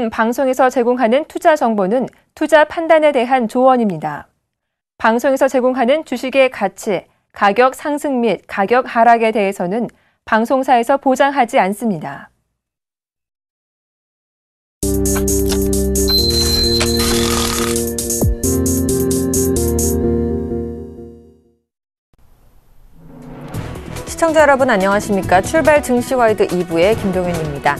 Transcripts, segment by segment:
지금 방송에서 제공하는 투자 정보는 투자 판단에 대한 조언입니다. 방송에서 제공하는 주식의 가치, 가격 상승 및 가격 하락에 대해서는 방송사에서 보장하지 않습니다. 시청자 여러분 안녕하십니까? 출발 증시와이드 2부의 김동현입니다.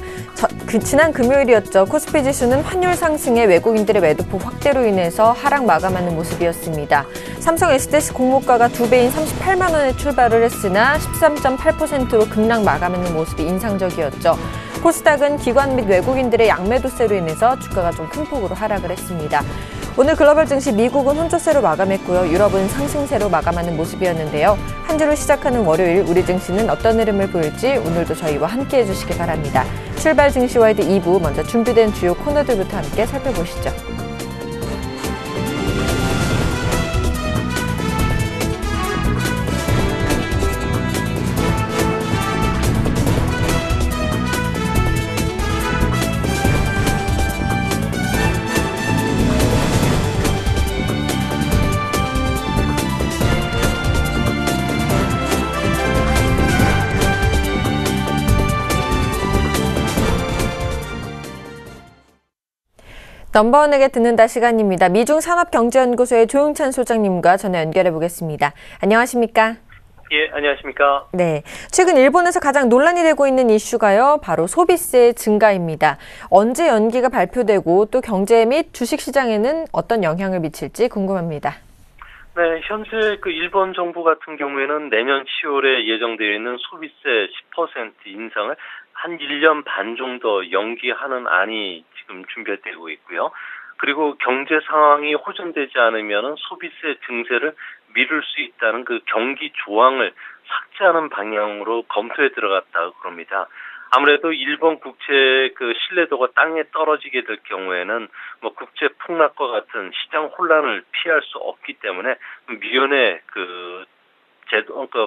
지난 금요일이었죠. 코스피 지수는 환율 상승에 외국인들의 매도폭 확대로 인해서 하락 마감하는 모습이었습니다. 삼성 SDC 공모가가 2배인 38만 원에 출발을 했으나 13.8%로 급락 마감하는 모습이 인상적이었죠. 코스닥은 기관 및 외국인들의 양매도세로 인해서 주가가 좀 큰 폭으로 하락을 했습니다. 오늘 글로벌 증시 미국은 혼조세로 마감했고요. 유럽은 상승세로 마감하는 모습이었는데요. 한 주를 시작하는 월요일 우리 증시는 어떤 흐름을 보일지 오늘도 저희와 함께해 주시기 바랍니다. 출발 증시와이드 2부 먼저 준비된 주요 코너들부터 함께 살펴보시죠. 넘버원에게 듣는다 시간입니다. 미중산업경제연구소의 조용찬 소장님과 전화 연결해 보겠습니다. 안녕하십니까? 예, 안녕하십니까? 네, 최근 일본에서 가장 논란이 되고 있는 이슈가요, 바로 소비세 증가입니다. 언제 연기가 발표되고 또 경제 및 주식시장에는 어떤 영향을 미칠지 궁금합니다. 네, 현재 일본 정부 같은 경우에는 내년 10월에 예정되어 있는 소비세 10% 인상을 한 1년 반 정도 연기하는 안이 지금 준비되고 있고요. 그리고 경제 상황이 호전되지 않으면 소비세 증세를 미룰 수 있다는 경기 조항을 삭제하는 방향으로 검토에 들어갔다고 그럽니다. 아무래도 일본 국채 신뢰도가 땅에 떨어지게 될 경우에는 국채 폭락과 같은 시장 혼란을 피할 수 없기 때문에 미연에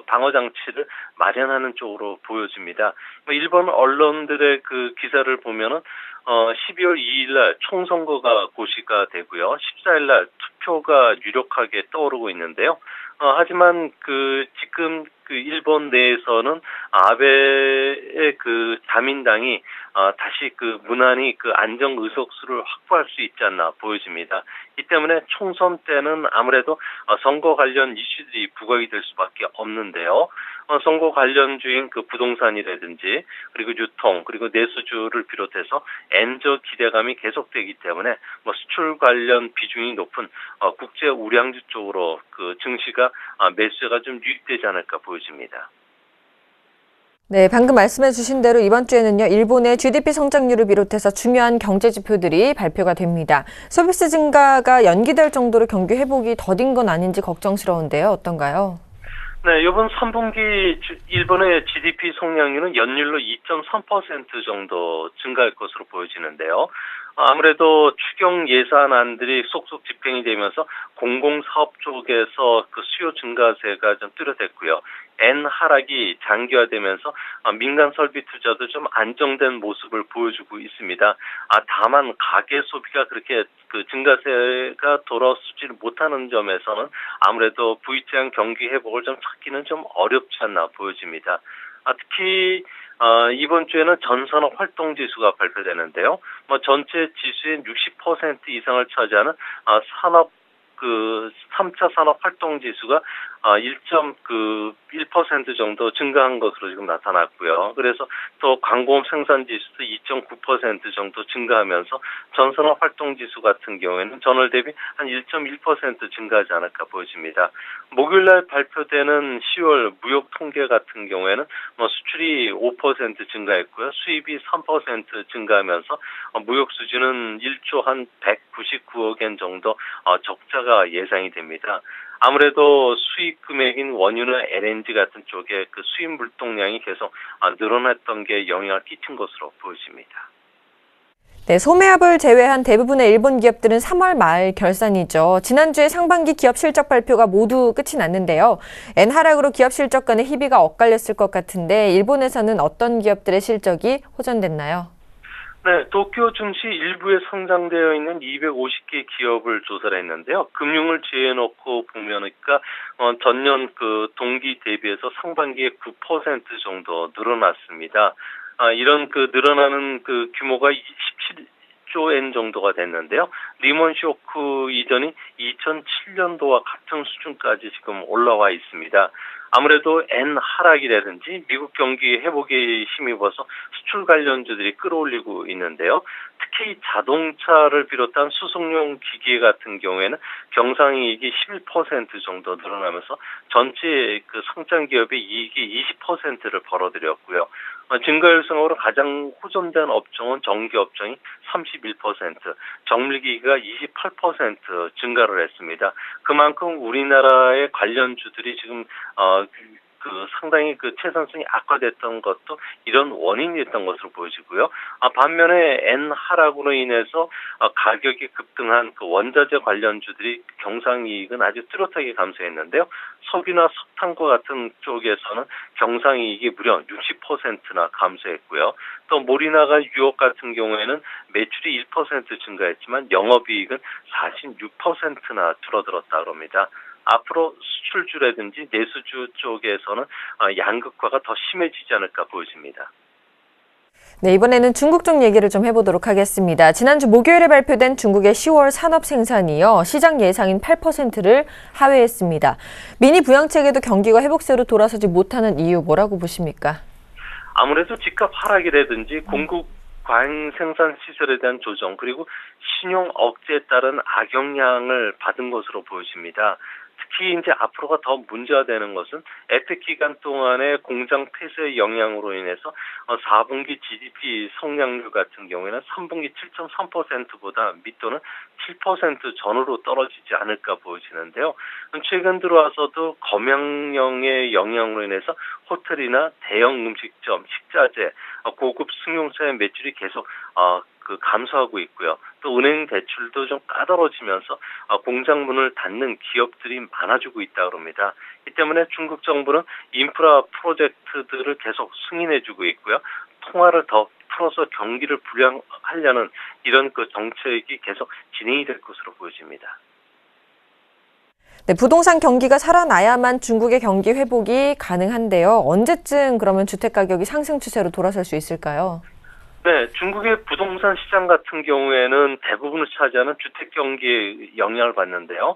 방어 장치를 마련하는 쪽으로 보여집니다. 일본 언론들의 기사를 보면은 12월 2일 날 총선거가 고시가 되고요. 14일 날 투표가 유력하게 떠오르고 있는데요. 하지만 지금 일본 내에서는 아베의 자민당이 다시 무난히 안정 의석수를 확보할 수 있지 않나 보여집니다. 이 때문에 총선 때는 아무래도 선거 관련 이슈들이 부각이 될 수밖에 없는데요. 선거 관련주인 부동산이라든지 그리고 유통 그리고 내수주를 비롯해서 엔저 기대감이 계속되기 때문에 수출 관련 비중이 높은 국제 우량주 쪽으로 증시가 매수가 좀 유입되지 않을까 보여집니다. 네, 방금 말씀해 주신 대로 이번 주에는요, 일본의 GDP 성장률을 비롯해서 중요한 경제 지표들이 발표가 됩니다. 소비세 증가가 연기될 정도로 경기 회복이 더딘 건 아닌지 걱정스러운데요. 어떤가요? 네, 이번 3분기 일본의 GDP 성장률은 연율로 2.3% 정도 증가할 것으로 보여지는데요. 아무래도 추경 예산안들이 속속 집행이 되면서 공공사업 쪽에서 수요 증가세가 좀 뚜렷했고요. 엔 하락이 장기화되면서 민간 설비 투자도 좀 안정된 모습을 보여주고 있습니다. 다만 가계 소비가 그렇게 증가세가 돌아서지를 못하는 점에서는 아무래도 V자형 경기 회복을 좀 찾기는 좀 어렵지 않나 보여집니다. 특히 이번 주에는 전산업 활동 지수가 발표되는데요. 전체 지수의 60% 이상을 차지하는 산업 3차 산업 활동 지수가 1.1% 정도 증가한 것으로 지금 나타났고요. 그래서 또 광고업 생산 지수도 2.9% 정도 증가하면서 전산업 활동 지수 같은 경우에는 전월 대비 한 1.1% 증가하지 않을까 보여집니다. 목요일 날 발표되는 10월 무역 통계 같은 경우에는 수출이 5% 증가했고요. 수입이 3% 증가하면서 무역 수지는 1조 한 199억 엔 정도 적자가 예상이 됩니다. 아무래도 수입 금액인 원유나 LNG 같은 쪽에 수입 물동량이 계속 늘어났던 게 영향을 끼친 것으로 보여집니다. 네, 소매업을 제외한 대부분의 일본 기업들은 3월 말 결산이죠. 지난주에 상반기 기업 실적 발표가 모두 끝이 났는데요. 엔 하락으로 기업 실적 간의 희비가 엇갈렸을 것 같은데 일본에서는 어떤 기업들의 실적이 호전됐나요? 네, 도쿄 증시 일부에 상장되어 있는 250개 기업을 조사를 했는데요. 금융을 제외해놓고 보면니까 전년 그 동기 대비해서 상반기에 9% 정도 늘어났습니다. 이런 그 늘어나는 그 규모가 17조 엔 정도가 됐는데요. 리먼 쇼크 이전인 2007년도와 같은 수준까지 지금 올라와 있습니다. 아무래도 엔 하락이라든지 미국 경기 회복에 힘입어서 수출 관련주들이 끌어올리고 있는데요. 특히 자동차를 비롯한 수송용 기계 같은 경우에는 경상이익이 11% 정도 늘어나면서 전체 그 성장 기업의 이익이 20%를 벌어들였고요. 증가율성으로 가장 호전된 업종은 전기 업종이 31%, 정밀기기가 28% 증가를 했습니다. 그만큼 우리나라의 관련주들이 지금 상당히 그 채산성이 악화됐던 것도 이런 원인이었던 것으로 보여지고요. 반면에 엔 하락으로 인해서 가격이 급등한 그 원자재 관련주들이 경상이익은 아주 뚜렷하게 감소했는데요. 석유나 석탄과 같은 쪽에서는 경상이익이 무려 60%나 감소했고요. 또 몰이나가 유업 같은 경우에는 매출이 1% 증가했지만 영업이익은 46%나 줄어들었다 그럽니다. 앞으로 수출주라든지 내수주 쪽에서는 양극화가 더 심해지지 않을까 보여집니다. 네, 이번에는 중국 쪽 얘기를 좀 해보도록 하겠습니다. 지난주 목요일에 발표된 중국의 10월 산업 생산이요, 시장 예상인 8%를 하회했습니다. 미니 부양책에도 경기가 회복세로 돌아서지 못하는 이유 뭐라고 보십니까? 아무래도 집값 하락이라든지 공급 과잉 생산 시설에 대한 조정, 그리고 신용 억제에 따른 악영향을 받은 것으로 보여집니다. 특히 이제 앞으로가 더 문제가 되는 것은 에펙 기간 동안의 공장 폐쇄의 영향으로 인해서 4분기 GDP 성장률 같은 경우에는 3분기 7.3%보다 밑도는 7% 전후로 떨어지지 않을까 보여지는데요. 최근 들어와서도 검역령의 영향으로 인해서 호텔이나 대형 음식점, 식자재, 고급 승용차의 매출이 계속 감소하고 있고요. 또 은행 대출도 좀 까다로워지면서 공장 문을 닫는 기업들이 많아지고 있다 그럽니다. 이 때문에 중국 정부는 인프라 프로젝트들을 계속 승인해주고 있고요. 통화를 더 풀어서 경기를 부양하려는 이런 그 정책이 계속 진행이 될 것으로 보여집니다. 네, 부동산 경기가 살아나야만 중국의 경기 회복이 가능한데요. 언제쯤 그러면 주택 가격이 상승 추세로 돌아설 수 있을까요? 네, 중국의 부동산 시장 같은 경우에는 대부분을 차지하는 주택 경기에 영향을 받는데요.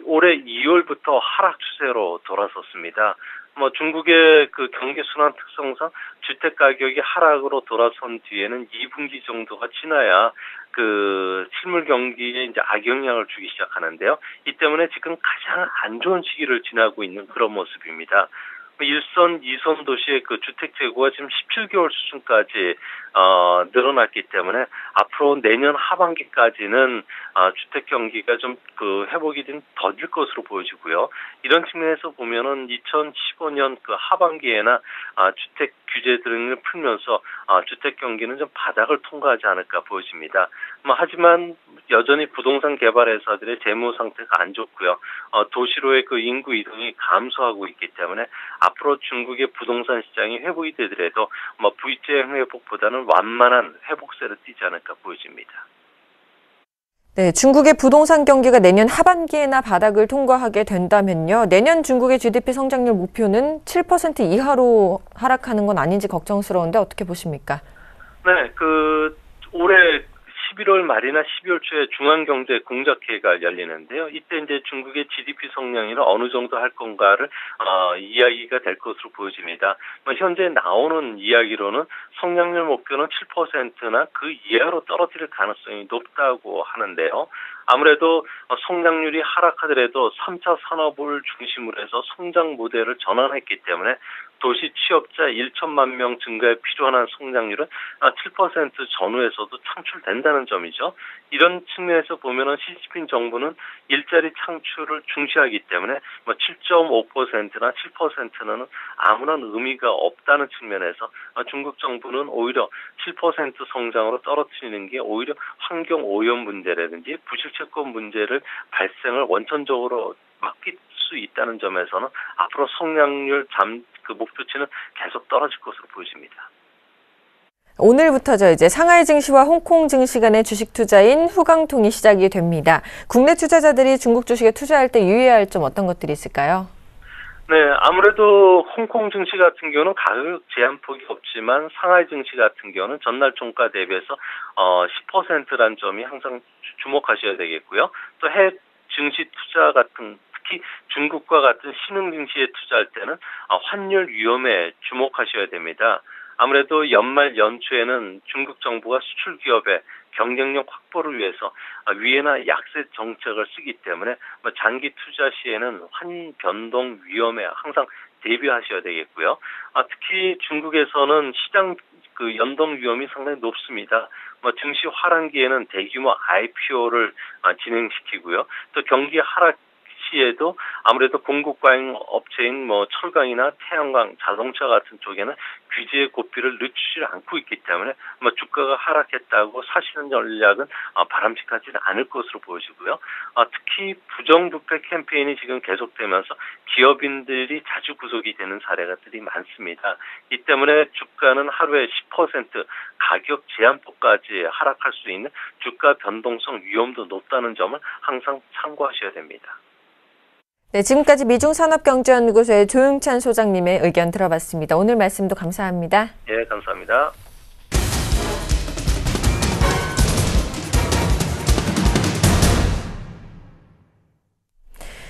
올해 2월부터 하락 추세로 돌아섰습니다. 중국의 그 경기 순환 특성상 주택 가격이 하락으로 돌아선 뒤에는 2분기 정도가 지나야 그 실물 경기에 이제 악영향을 주기 시작하는데요. 이 때문에 지금 가장 안 좋은 시기를 지나고 있는 그런 모습입니다. 1선, 2선 도시의 그 주택 재고가 지금 17개월 수준까지 늘어났기 때문에 앞으로 내년 하반기까지는 주택 경기가 좀 그 회복이 좀 더딜 것으로 보여지고요. 이런 측면에서 보면은 2015년 그 하반기에나 주택 규제 등을 풀면서 주택 경기는 좀 바닥을 통과하지 않을까 보여집니다. 하지만 여전히 부동산 개발 회사들의 재무 상태가 안 좋고요. 도시로의 그 인구 이동이 감소하고 있기 때문에 앞으로 중국의 부동산 시장이 회복이 되더라도 V자 회복보다는 완만한 회복세를 띠지 않을까 보여집니다. 네, 중국의 부동산 경기가 내년 하반기에나 바닥을 통과하게 된다면요. 내년 중국의 GDP 성장률 목표는 7% 이하로 하락하는 건 아닌지 걱정스러운데 어떻게 보십니까? 네, 올해 11월 말이나 12월 초에 중앙경제 공작회의가 열리는데요. 이때 이제 중국의 GDP 성장률을 어느 정도 할 건가를 이야기가 될 것으로 보여집니다. 현재 나오는 이야기로는 성장률 목표는 7%나 그 이하로 떨어뜨릴 가능성이 높다고 하는데요. 아무래도 성장률이 하락하더라도 3차 산업을 중심으로 해서 성장 모델을 전환했기 때문에 도시 취업자 1천만 명 증가에 필요한 성장률은 7% 전후에서도 창출된다는 점이죠. 이런 측면에서 보면은 시진핑 정부는 일자리 창출을 중시하기 때문에 7.5%나 7%는 아무런 의미가 없다는 측면에서 중국 정부는 오히려 7% 성장으로 떨어뜨리는 게 오히려 환경 오염 문제라든지 부실채권 문제를 발생을 원천적으로 막기 수 있다는 점에서는 앞으로 성장률 목표치는 계속 떨어질 것으로 보여집니다. 오늘부터죠. 이제 상하이 증시와 홍콩 증시 간의 주식 투자인 후강통이 시작이 됩니다. 국내 투자자들이 중국 주식에 투자할 때 유의해야 할 점 어떤 것들이 있을까요? 네, 아무래도 홍콩 증시 같은 경우는 가격 제한폭이 없지만 상하이 증시 같은 경우는 전날 종가 대비해서 10%란 점이 항상 주목하셔야 되겠고요. 또 해외 증시 투자 같은 특히 중국과 같은 신흥 증시에 투자할 때는 환율 위험에 주목하셔야 됩니다. 아무래도 연말 연초에는 중국 정부가 수출 기업의 경쟁력 확보를 위해서 위해나 약세 정책을 쓰기 때문에 장기 투자 시에는 환 변동 위험에 항상 대비하셔야 되겠고요. 특히 중국에서는 시장 연동 위험이 상당히 높습니다. 증시 하락기에는 대규모 IPO를 진행시키고요. 또 경기 하락 시에도 아무래도 공급 과잉 업체인 철강이나 태양광, 자동차 같은 쪽에는 규제의 고삐를 늦추지 않고 있기 때문에 주가가 하락했다고 사시는 전략은 바람직하지는 않을 것으로 보여지고요. 특히 부정부패 캠페인이 지금 계속되면서 기업인들이 자주 구속이 되는 사례들이 많습니다. 이 때문에 주가는 하루에 10% 가격 제한폭까지 하락할 수 있는 주가 변동성 위험도 높다는 점을 항상 참고하셔야 됩니다. 네, 지금까지 미중산업경제연구소의 조용찬 소장님의 의견 들어봤습니다. 오늘 말씀도 감사합니다. 예, 감사합니다.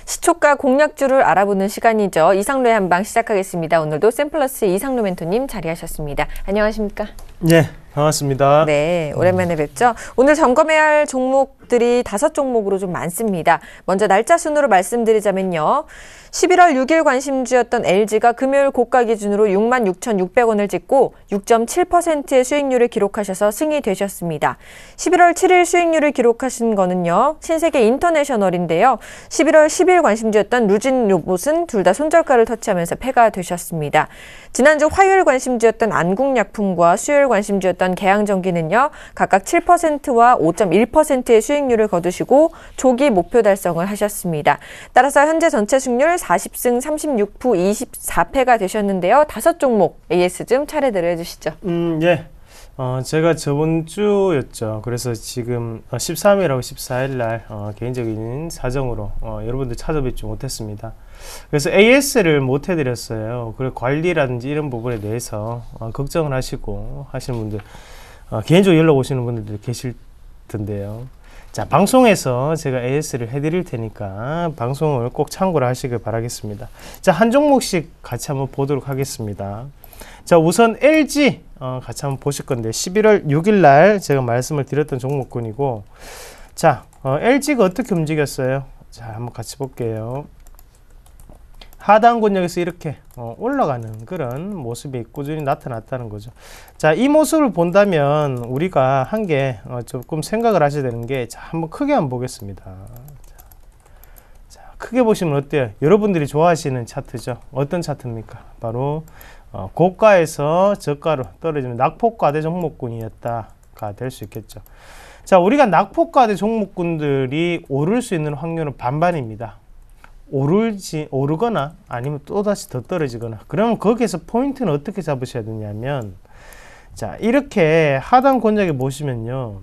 시초가 공략주를 알아보는 시간이죠. 이상로의 한방 시작하겠습니다. 오늘도 샘플러스 이상로 멘토님 자리하셨습니다. 안녕하십니까? 네, 반갑습니다. 네, 오랜만에 뵙죠. 오늘 점검해야 할 종목들이 5종목으로 좀 많습니다. 먼저 날짜 순으로 말씀드리자면요. 11월 6일 관심주였던 LG가 금요일 고가 기준으로 66,600원을 찍고 6.7%의 수익률을 기록하셔서 승이 되셨습니다. 11월 7일 수익률을 기록하신 거는요. 신세계 인터내셔널인데요. 11월 10일 관심주였던 루진 로봇은 둘 다 손절가를 터치하면서 패가 되셨습니다. 지난주 화요일 관심주였던 안국약품과 수요일 관심주였던 계양전기는요. 각각 7%와 5.1%의 수익률을 거두시고 조기 목표 달성을 하셨습니다. 따라서 현재 전체 승률 40승 36푸 24패가 되셨는데요. 5종목 AS 좀 차례대로 해주시죠. 예. 제가 저번 주였죠. 그래서 지금 13일하고 14일 날 개인적인 사정으로 여러분들 찾아뵙지 못했습니다. 그래서 AS를 못 해드렸어요. 그리고 관리라든지 이런 부분에 대해서 걱정을 하시고 하시는 분들 개인적으로 연락 오시는 분들도 계실 텐데요. 자, 방송에서 제가 AS를 해드릴 테니까 방송을 꼭 참고를 하시길 바라겠습니다. 자, 한 종목씩 같이 한번 보도록 하겠습니다. 자, 우선 LG 같이 한번 보실 건데 11월 6일 날 제가 말씀을 드렸던 종목군이고, 자, LG가 어떻게 움직였어요? 자, 한번 같이 볼게요. 하단 권역에서 이렇게 올라가는 그런 모습이 꾸준히 나타났다는 거죠. 자, 이 모습을 본다면 우리가 한 게 조금 생각을 하셔야 되는 게, 자, 한번 크게 한번 보겠습니다. 자, 크게 보시면 어때요? 여러분들이 좋아하시는 차트죠. 어떤 차트입니까? 바로 고가에서 저가로 떨어지는 낙폭과대 종목군이었다가 될 수 있겠죠. 자, 우리가 낙폭과대 종목군들이 오를 수 있는 확률은 반반입니다. 오르거나 아니면 또다시 더 떨어지거나. 그러면 거기에서 포인트는 어떻게 잡으셔야 되냐면, 자, 이렇게 하단 권역에 보시면요,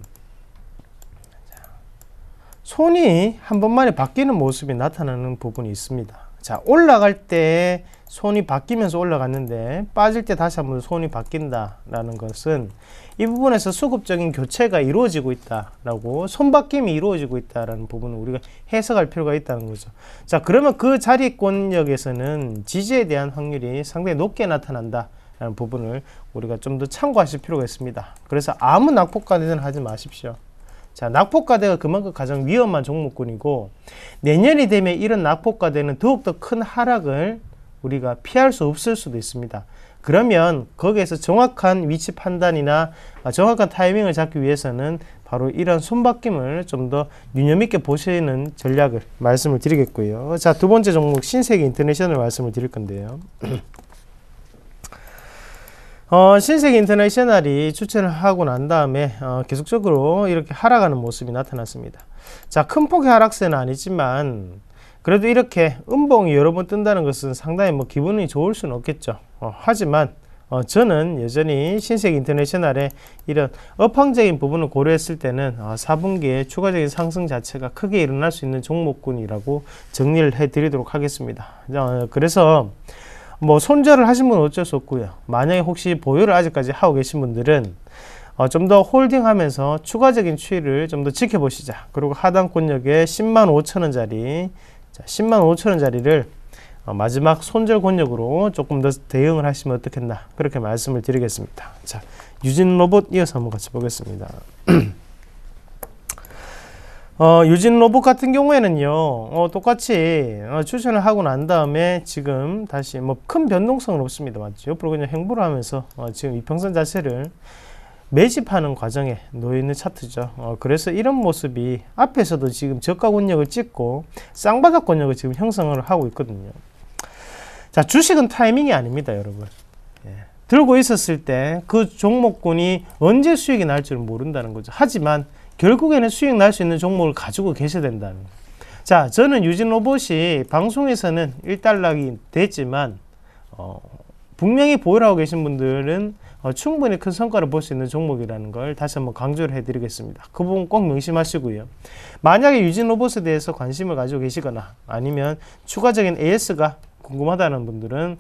손이 한 번만에 바뀌는 모습이 나타나는 부분이 있습니다. 자, 올라갈 때 손이 바뀌면서 올라갔는데 빠질 때 다시 한번 손이 바뀐다라는 것은 이 부분에서 수급적인 교체가 이루어지고 있다라고, 손바뀜이 이루어지고 있다라는 부분을 우리가 해석할 필요가 있다는 거죠. 자, 그러면 그 자리권역에서는 지지에 대한 확률이 상당히 높게 나타난다라는 부분을 우리가 좀 더 참고하실 필요가 있습니다. 그래서 아무 낙폭과대는 하지 마십시오. 자, 낙폭과대가 그만큼 가장 위험한 종목군이고, 내년이 되면 이런 낙폭과대는 더욱더 큰 하락을 우리가 피할 수 없을 수도 있습니다. 그러면 거기에서 정확한 위치 판단이나 정확한 타이밍을 잡기 위해서는 바로 이런 손바뀜을 좀 더 유념있게 보시는 전략을 말씀을 드리겠고요. 자, 두 번째 종목 신세계 인터내셔널 말씀을 드릴 건데요. 신세계 인터내셔널이 추천을 하고 난 다음에 계속적으로 이렇게 하락하는 모습이 나타났습니다. 자, 큰 폭의 하락세는 아니지만 그래도 이렇게 음봉이 여러 번 뜬다는 것은 상당히 기분이 좋을 수는 없겠죠. 하지만 저는 여전히 신세계 인터내셔널의 이런 업황적인 부분을 고려했을 때는 4분기에 추가적인 상승 자체가 크게 일어날 수 있는 종목군이라고 정리를 해드리도록 하겠습니다. 그래서 뭐 손절을 하신 분은 어쩔 수 없고요. 만약에 혹시 보유를 아직까지 하고 계신 분들은 좀 더 홀딩하면서 추가적인 추이를 좀 더 지켜보시자. 그리고 하단 권역에 10만 5천 원짜리 10만 5천 원짜리를 마지막 손절 권역으로 조금 더 대응을 하시면 어떻겠나, 그렇게 말씀을 드리겠습니다. 자, 유진로봇 이어서 한번 같이 보겠습니다. 유진로봇 같은 경우에는요, 똑같이 추천을 하고 난 다음에 지금 다시 뭐 큰 변동성은 없습니다. 맞죠? 옆으로 그냥 행보를 하면서 지금 이평선 자체를 매집하는 과정에 놓여있는 차트죠. 그래서 이런 모습이 앞에서도 지금 저가 권역을 찍고 쌍바닥 권역을 지금 형성을 하고 있거든요. 자, 주식은 타이밍이 아닙니다, 여러분. 들고 있었을 때 그 종목군이 언제 수익이 날 줄 모른다는 거죠. 하지만 결국에는 수익 날 수 있는 종목을 가지고 계셔야 된다는 거예요. 자, 저는 유진로봇이 방송에서는 일단락이 됐지만 분명히 보유를 하고 계신 분들은 충분히 큰 성과를 볼 수 있는 종목이라는 걸 다시 한번 강조를 해드리겠습니다. 그 부분 꼭 명심하시고요. 만약에 유진로봇에 대해서 관심을 가지고 계시거나 아니면 추가적인 AS가 궁금하다는 분들은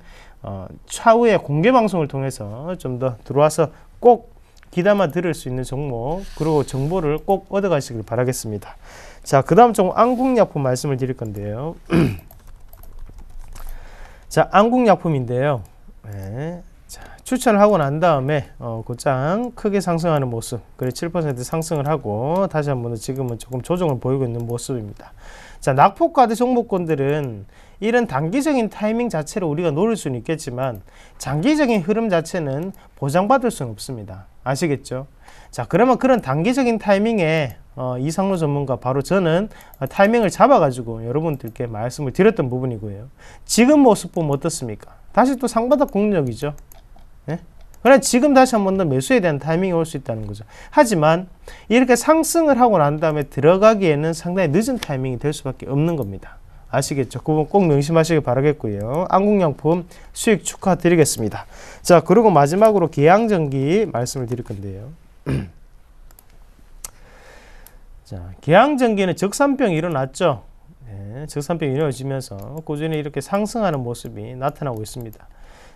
차후에 공개 방송을 통해서 좀 더 들어와서 꼭 귀담아 들을 수 있는 종목, 그리고 정보를 꼭 얻어가시길 바라겠습니다. 자, 그 다음 종목 안국약품 말씀을 드릴 건데요. 자, 안국약품인데요. 자, 추천을 하고 난 다음에 곧장 크게 상승하는 모습, 그래 7% 상승을 하고 다시 한번 지금은 조금 조정을 보이고 있는 모습입니다. 자, 낙폭과대 종목군들은 이런 단기적인 타이밍 자체를 우리가 노릴 수는 있겠지만 장기적인 흐름 자체는 보장받을 수는 없습니다. 아시겠죠? 자, 그러면 그런 단기적인 타이밍에 이상로 전문가, 바로 저는 타이밍을 잡아가지고 여러분들께 말씀을 드렸던 부분이고요. 지금 모습 보면 어떻습니까? 다시 또 상바닥 공략이죠. 네? 그러나 지금 다시 한 번 더 매수에 대한 타이밍이 올 수 있다는 거죠. 하지만 이렇게 상승을 하고 난 다음에 들어가기에는 상당히 늦은 타이밍이 될 수밖에 없는 겁니다. 아시겠죠? 그 부분 꼭 명심하시길 바라겠고요. 안국약품 수익 축하드리겠습니다. 자, 그리고 마지막으로 계양전기 말씀을 드릴 건데요. 자, 계양전기는 적산병이 일어났죠. 네, 적산병이 이루어지면서 꾸준히 이렇게 상승하는 모습이 나타나고 있습니다.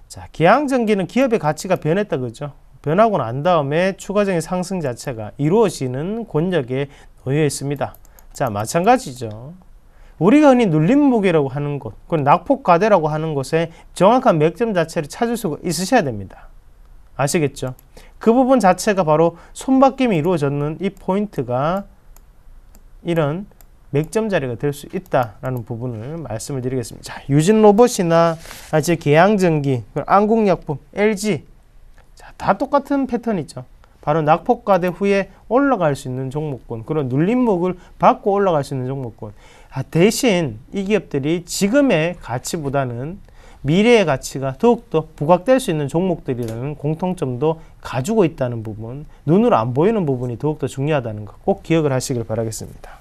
자, 계양전기는 기업의 가치가 변했다, 그죠? 변하고 난 다음에 추가적인 상승 자체가 이루어지는 권역에 놓여 있습니다. 자, 마찬가지죠. 우리가 흔히 눌림목이라고 하는 곳, 그건 낙폭과대라고 하는 곳에 정확한 맥점 자체를 찾을 수가 있으셔야 됩니다. 아시겠죠? 그 부분 자체가 바로 손바뀜이 이루어졌는 이 포인트가 이런 맥점 자리가 될 수 있다라는 부분을 말씀을 드리겠습니다. 자, 유진로봇이나 계양전기, 안국약품, LG, 자, 다 똑같은 패턴이죠. 바로 낙폭과대 후에 올라갈 수 있는 종목군, 그런 눌림목을 받고 올라갈 수 있는 종목군. 대신 이 기업들이 지금의 가치보다는 미래의 가치가 더욱더 부각될 수 있는 종목들이라는 공통점도 가지고 있다는 부분, 눈으로 안 보이는 부분이 더욱더 중요하다는 거 꼭 기억을 하시길 바라겠습니다.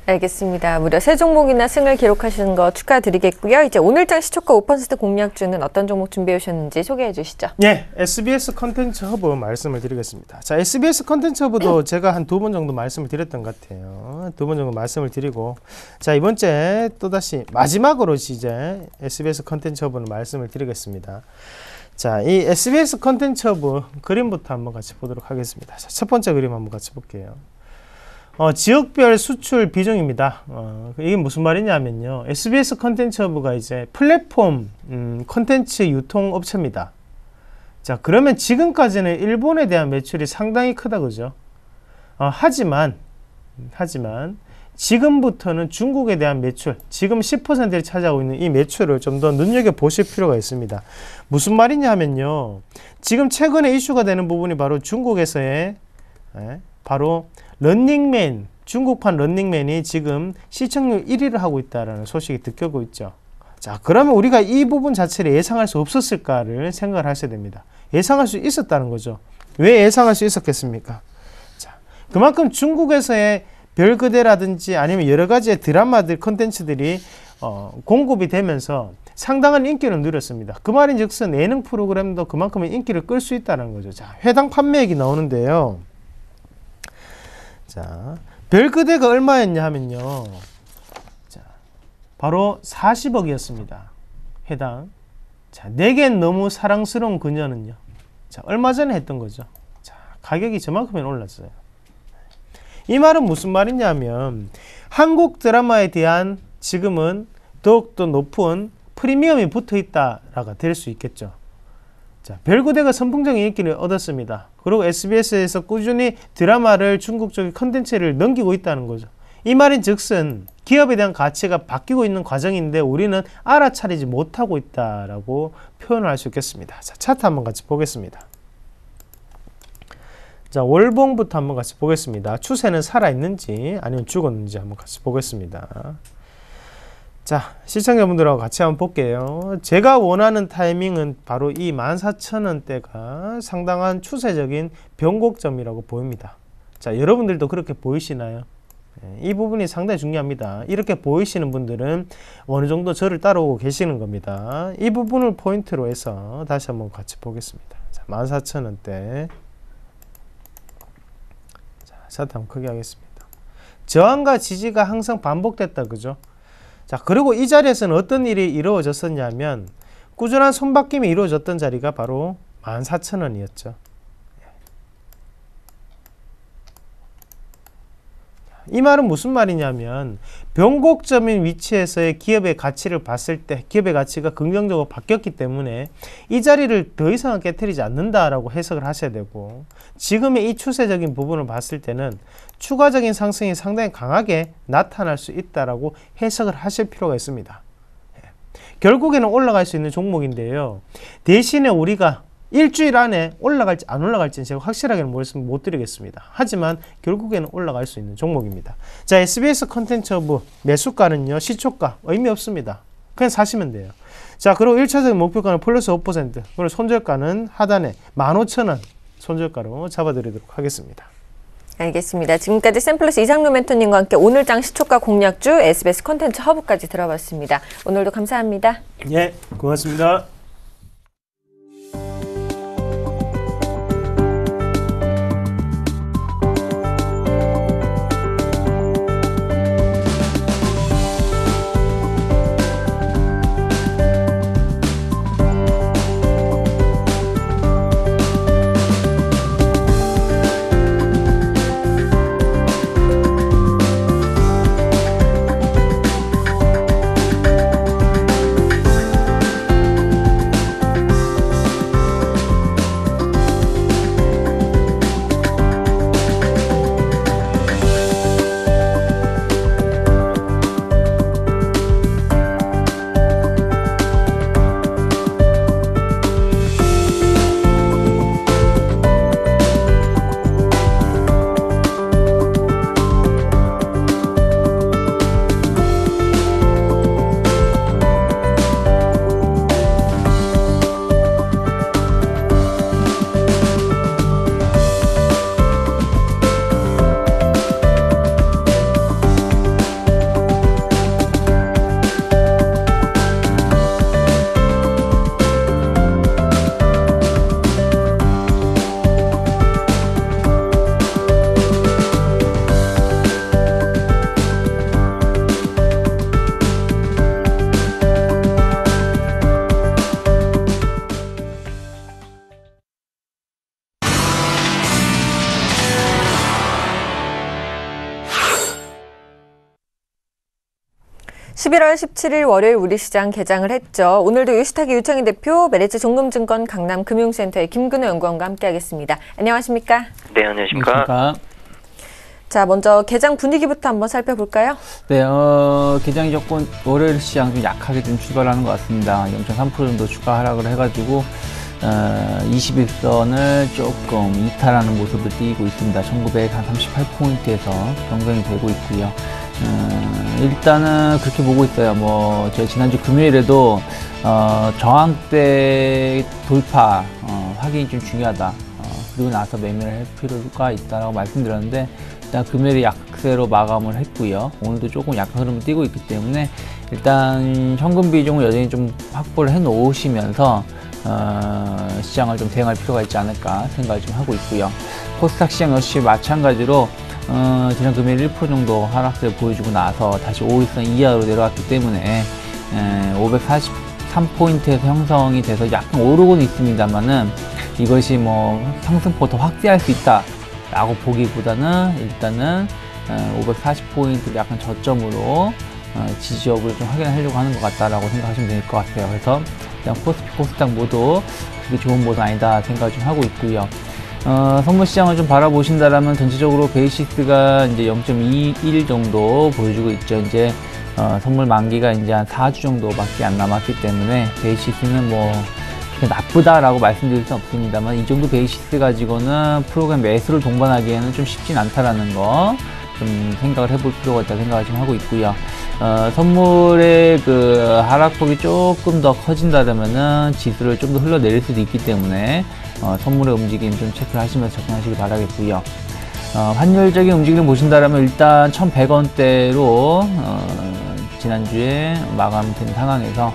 알겠습니다. 무려 3종목이나 승을 기록하시는 거 축하드리겠고요. 이제 오늘장 시초가 5% 공략주는 어떤 종목 준비해 오셨는지 소개해 주시죠. 네, SBS 컨텐츠 허브 말씀을 드리겠습니다. 자, SBS 컨텐츠 허브도 제가 한 2번 정도 말씀을 드렸던 것 같아요. 2번 정도 말씀을 드리고, 자, 이번 주에 또다시 마지막으로 이제 SBS 컨텐츠 허브는 말씀을 드리겠습니다. 자, 이 SBS 컨텐츠 허브 그림부터 한번 같이 보도록 하겠습니다. 자, 첫 번째 그림 한번 같이 볼게요. 지역별 수출 비중입니다. 이게 무슨 말이냐면요. SBS 컨텐츠 허브가 이제 플랫폼 컨텐츠 유통 업체입니다. 자, 그러면 지금까지는 일본에 대한 매출이 상당히 크다, 그죠? 하지만 지금부터는 중국에 대한 매출, 지금 10%를 차지하고 있는 이 매출을 좀 더 눈여겨보실 필요가 있습니다. 무슨 말이냐면요. 지금 최근에 이슈가 되는 부분이 바로 중국에서의 바로 런닝맨, 중국판 런닝맨이 지금 시청률 1위를 하고 있다는 소식이 듣겨오고 있죠. 자, 그러면 우리가 이 부분 자체를 예상할 수 없었을까를 생각을 하셔야 됩니다. 예상할 수 있었다는 거죠. 왜 예상할 수 있었겠습니까? 자, 그만큼 중국에서의 별그대라든지 아니면 여러 가지의 드라마들, 컨텐츠들이 공급이 되면서 상당한 인기를 누렸습니다. 그 말인즉슨 예능 프로그램도 그만큼의 인기를 끌 수 있다는 거죠. 자, 회당 판매액이 나오는데요. 자, 별그대가 얼마였냐 하면요. 자, 바로 40억이었습니다. 회당. 자, 내겐 너무 사랑스러운 그녀는요. 자, 얼마 전에 했던 거죠. 자, 가격이 저만큼이나 올랐어요. 이 말은 무슨 말이냐면 한국 드라마에 대한 지금은 더욱더 높은 프리미엄이 붙어 있다라가 될 수 있겠죠. 자, 별그대가 선풍적인 인기를 얻었습니다. 그리고 SBS에서 꾸준히 드라마를 중국 쪽의 컨텐츠를 넘기고 있다는 거죠. 이 말인 즉슨 기업에 대한 가치가 바뀌고 있는 과정인데 우리는 알아차리지 못하고 있다라고 표현을 할 수 있겠습니다. 자, 차트 한번 같이 보겠습니다. 자, 월봉부터 한번 같이 보겠습니다. 추세는 살아있는지 아니면 죽었는지 한번 같이 보겠습니다. 자, 시청자분들하고 같이 한번 볼게요. 제가 원하는 타이밍은 바로 이 14,000원대가 상당한 추세적인 변곡점이라고 보입니다. 자, 여러분들도 그렇게 보이시나요? 이 부분이 상당히 중요합니다. 이렇게 보이시는 분들은 어느 정도 저를 따라오고 계시는 겁니다. 이 부분을 포인트로 해서 다시 한번 같이 보겠습니다. 자, 14,000원대. 자, 차트 한번 크게 하겠습니다. 저항과 지지가 항상 반복됐다, 그죠? 자, 그리고 이 자리에서는 어떤 일이 이루어졌었냐면 꾸준한 손바뀜이 이루어졌던 자리가 바로 14,000원이었죠. 이 말은 무슨 말이냐면 변곡점인 위치에서의 기업의 가치를 봤을 때 기업의 가치가 긍정적으로 바뀌었기 때문에 이 자리를 더 이상 깨트리지 않는다라고 해석을 하셔야 되고, 지금의 이 추세적인 부분을 봤을 때는 추가적인 상승이 상당히 강하게 나타날 수 있다라고 해석을 하실 필요가 있습니다. 결국에는 올라갈 수 있는 종목인데요. 대신에 우리가 일주일 안에 올라갈지 안 올라갈지는 제가 확실하게는 말씀 못 드리겠습니다. 하지만 결국에는 올라갈 수 있는 종목입니다. 자, SBS 컨텐츠허브 매수가는요, 시초가 의미 없습니다. 그냥 사시면 돼요. 자, 그리고 1차적인 목표가는 플러스 5%, 그리고 손절가는 하단에 15,000원 손절가로 잡아드리도록 하겠습니다. 알겠습니다. 지금까지 샘플러스 이상로 멘토님과 함께 오늘장 시초가 공략주 SBS 컨텐츠 허브까지 들어봤습니다. 오늘도 감사합니다. 예, 고맙습니다. (11월 17일) 월요일 우리 시장 개장을 했죠. 오늘도 유시타기 유창희 대표, 메리츠 종금증권 강남금융센터의 김근호 연구원과 함께하겠습니다. 안녕하십니까? 네, 안녕하십니까? 자, 먼저 개장 분위기부터 한번 살펴볼까요? 네, 개장이 조금 월요일 시장 좀 약하게 좀 출발하는 것 같습니다. 0.3% 정도 추가 하락을 해가지고 21선을 조금 이탈하는 모습을 띄고 있습니다. 1938포인트에서 경쟁이 되고 있고요. 일단은 그렇게 보고 있어요. 제가 지난주 금요일에도 저항대 돌파 확인이 좀 중요하다. 그리고 나서 매매를 할 필요가 있다라고 말씀드렸는데, 일단 금요일에 약세로 마감을 했고요. 오늘도 조금 약한 흐름을 띄고 있기 때문에 일단 현금 비중을 여전히 좀 확보를 해 놓으시면서 시장을 좀 대응할 필요가 있지 않을까 생각을 좀 하고 있고요. 코스닥 시장 역시 마찬가지로 지난 금요일 1% 정도 하락세를 보여주고 나서 다시 5일선 이하로 내려왔기 때문에 543포인트에서 형성이 돼서 약간 오르고는 있습니다만은 이것이 뭐 상승폭 더 확대할 수 있다 라고 보기보다는 일단은 540포인트를 약간 저점으로 지지역을 좀 확인하려고 하는 것 같다라고 생각하시면 될 것 같아요. 그래서 일단 코스피, 코스닥 모두 그게 좋은 모습 아니다 생각을 좀 하고 있고요. 선물 시장을 좀 바라보신다라면 전체적으로 베이시스가 이제 0.21 정도 보여주고 있죠. 이제 선물 만기가 이제 한 4주 정도밖에 안 남았기 때문에 베이시스는 뭐 나쁘다라고 말씀드릴 수는 없습니다만 이 정도 베이시스 가지고는 프로그램 매수를 동반하기에는 좀 쉽진 않다라는 거 좀 생각을 해볼 필요가 있다 생각을 좀 하고 있고요. 선물의 그 하락폭이 조금 더 커진다면은 지수를 좀 더 흘러내릴 수도 있기 때문에 선물의 움직임 좀 체크를 하시면서 접근하시기 바라겠고요. 환율적인 움직임을 보신다면 일단 1,100원대로 지난주에 마감된 상황에서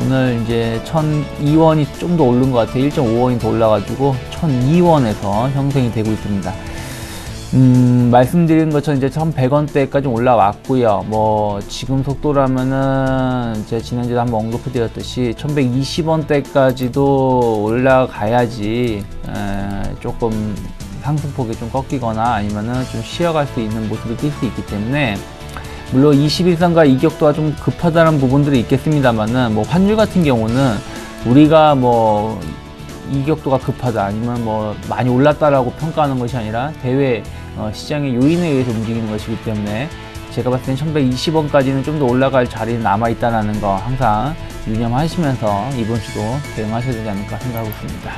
오늘 이제 1,002원이 좀 더 오른 것 같아요. 1.5원이 더 올라가지고 1,002원에서 형성이 되고 있습니다. 말씀드린 것처럼 이제 1,100원대까지 올라왔고요. 뭐 지금 속도라면은 제가 지난주에 한번 언급해드렸듯이 1,120원대까지도 올라가야지 조금 상승폭이 좀 꺾이거나 아니면은 좀 쉬어갈 수 있는 모습을 띌 수 있기 때문에 물론 21선과 이격도가 좀 급하다는 부분들이 있겠습니다만은 뭐 환율 같은 경우는 우리가 뭐 이격도가 급하다 아니면 뭐 많이 올랐다라고 평가하는 것이 아니라 대외 시장의 요인에 의해서 움직이는 것이기 때문에 제가 봤을 땐 1,120원까지는 좀 더 올라갈 자리는 남아있다는 거 항상 유념하시면서 이번 주도 대응하셔야 되지 않을까 생각하고 있습니다.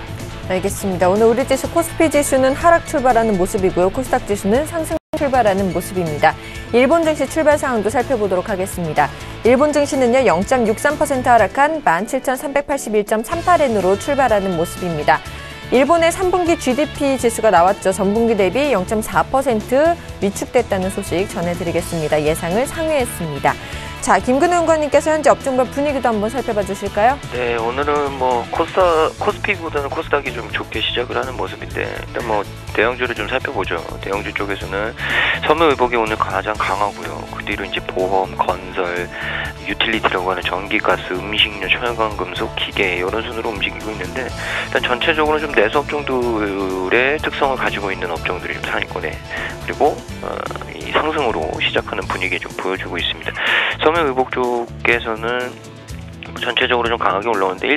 알겠습니다. 오늘 우리 지수 코스피 지수는 하락 출발하는 모습이고요. 코스닥 지수는 상승 출발하는 모습입니다. 일본 증시 출발 상황도 살펴보도록 하겠습니다. 일본 증시는요 0.63% 하락한 17,381.38엔으로 출발하는 모습입니다. 일본의 3분기 GDP 지수가 나왔죠. 전분기 대비 0.4% 위축됐다는 소식 전해드리겠습니다. 예상을 상회했습니다. 자, 김근우 연구원님께서 현재 업종별 분위기도 한번 살펴봐 주실까요? 네, 오늘은 뭐 코스피보다는 코스닥이 좀 좋게 시작을 하는 모습인데 일단 뭐 대형주를 좀 살펴보죠. 대형주 쪽에서는 선물의복이 오늘 가장 강하고요. 그 뒤로 이제 보험, 건설, 유틸리티라고 하는 전기가스, 음식료, 철강금속, 기계 이런 순으로 움직이고 있는데 일단 전체적으로 좀 내수 업종들의 특성을 가지고 있는 업종들이 좀 상위권에 그리고 이 상승으로 시작하는 분위기 좀 보여주고 있습니다. 섬유의복 쪽에서는 전체적으로 좀 강하게 올라오는데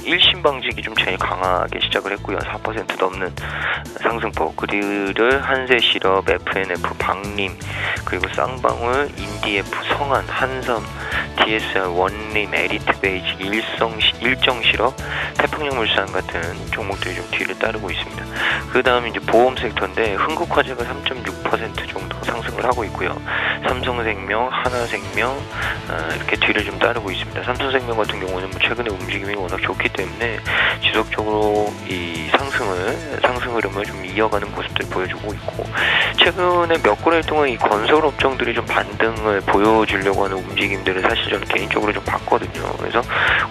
일신방직이 좀 제일 강하게 시작을 했고요. 4% 넘는 상승폭. 그리를 한세실업, FNF, 박림, 그리고 쌍방울, 인디F, 성한, 한섬, DSR, 원림, 에리트베이직, 일정실업, 태평양물산 같은 종목들이 좀 뒤를 따르고 있습니다. 그 다음 이제 보험 섹터인데 흥국화재가 3.6% 정도 상승을 하고 있고요. 삼성생명, 하나생명 이렇게 뒤를 좀 따르고 있습니다. 삼성생명 같은 경우는 뭐 최근에 움직임이 워낙 좋기 때문에 지속적으로 이 상승 흐름을 좀 이어가는 모습들 보여주고 있고 최근에 몇 거래일 동안 이 건설 업종들이 좀 반등을 보여주려고 하는 움직임들을 사실 저는 개인적으로 좀 봤거든요. 그래서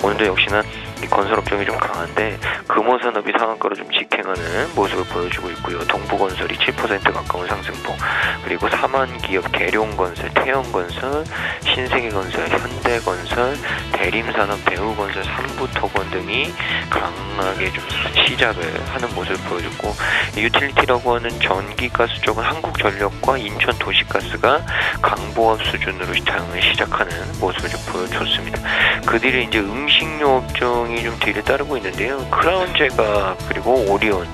오늘도 역시나 이 건설 업종이 좀 강한데 금호산업이 상한가로 좀 직행하는 모습을 보여주고 있고요. 동부건설이 7% 가까운 상승폭 그리고 사만기업, 계룡건설, 태영건설, 신세계건설, 현대건설, 대림산업, 대우건설, 삼부토건 등이 강하게 좀 시작을 하는 모습을 보여줬고 유틸리티라고 하는 전기가스 쪽은 한국전력과 인천도시가스가 강보합 수준으로 시작하는 모습을 좀 보여줬습니다. 그 뒤에 이제 음식료 업종이 좀 뒤를 따르고 있는데요. 크라운제가 그리고 오리온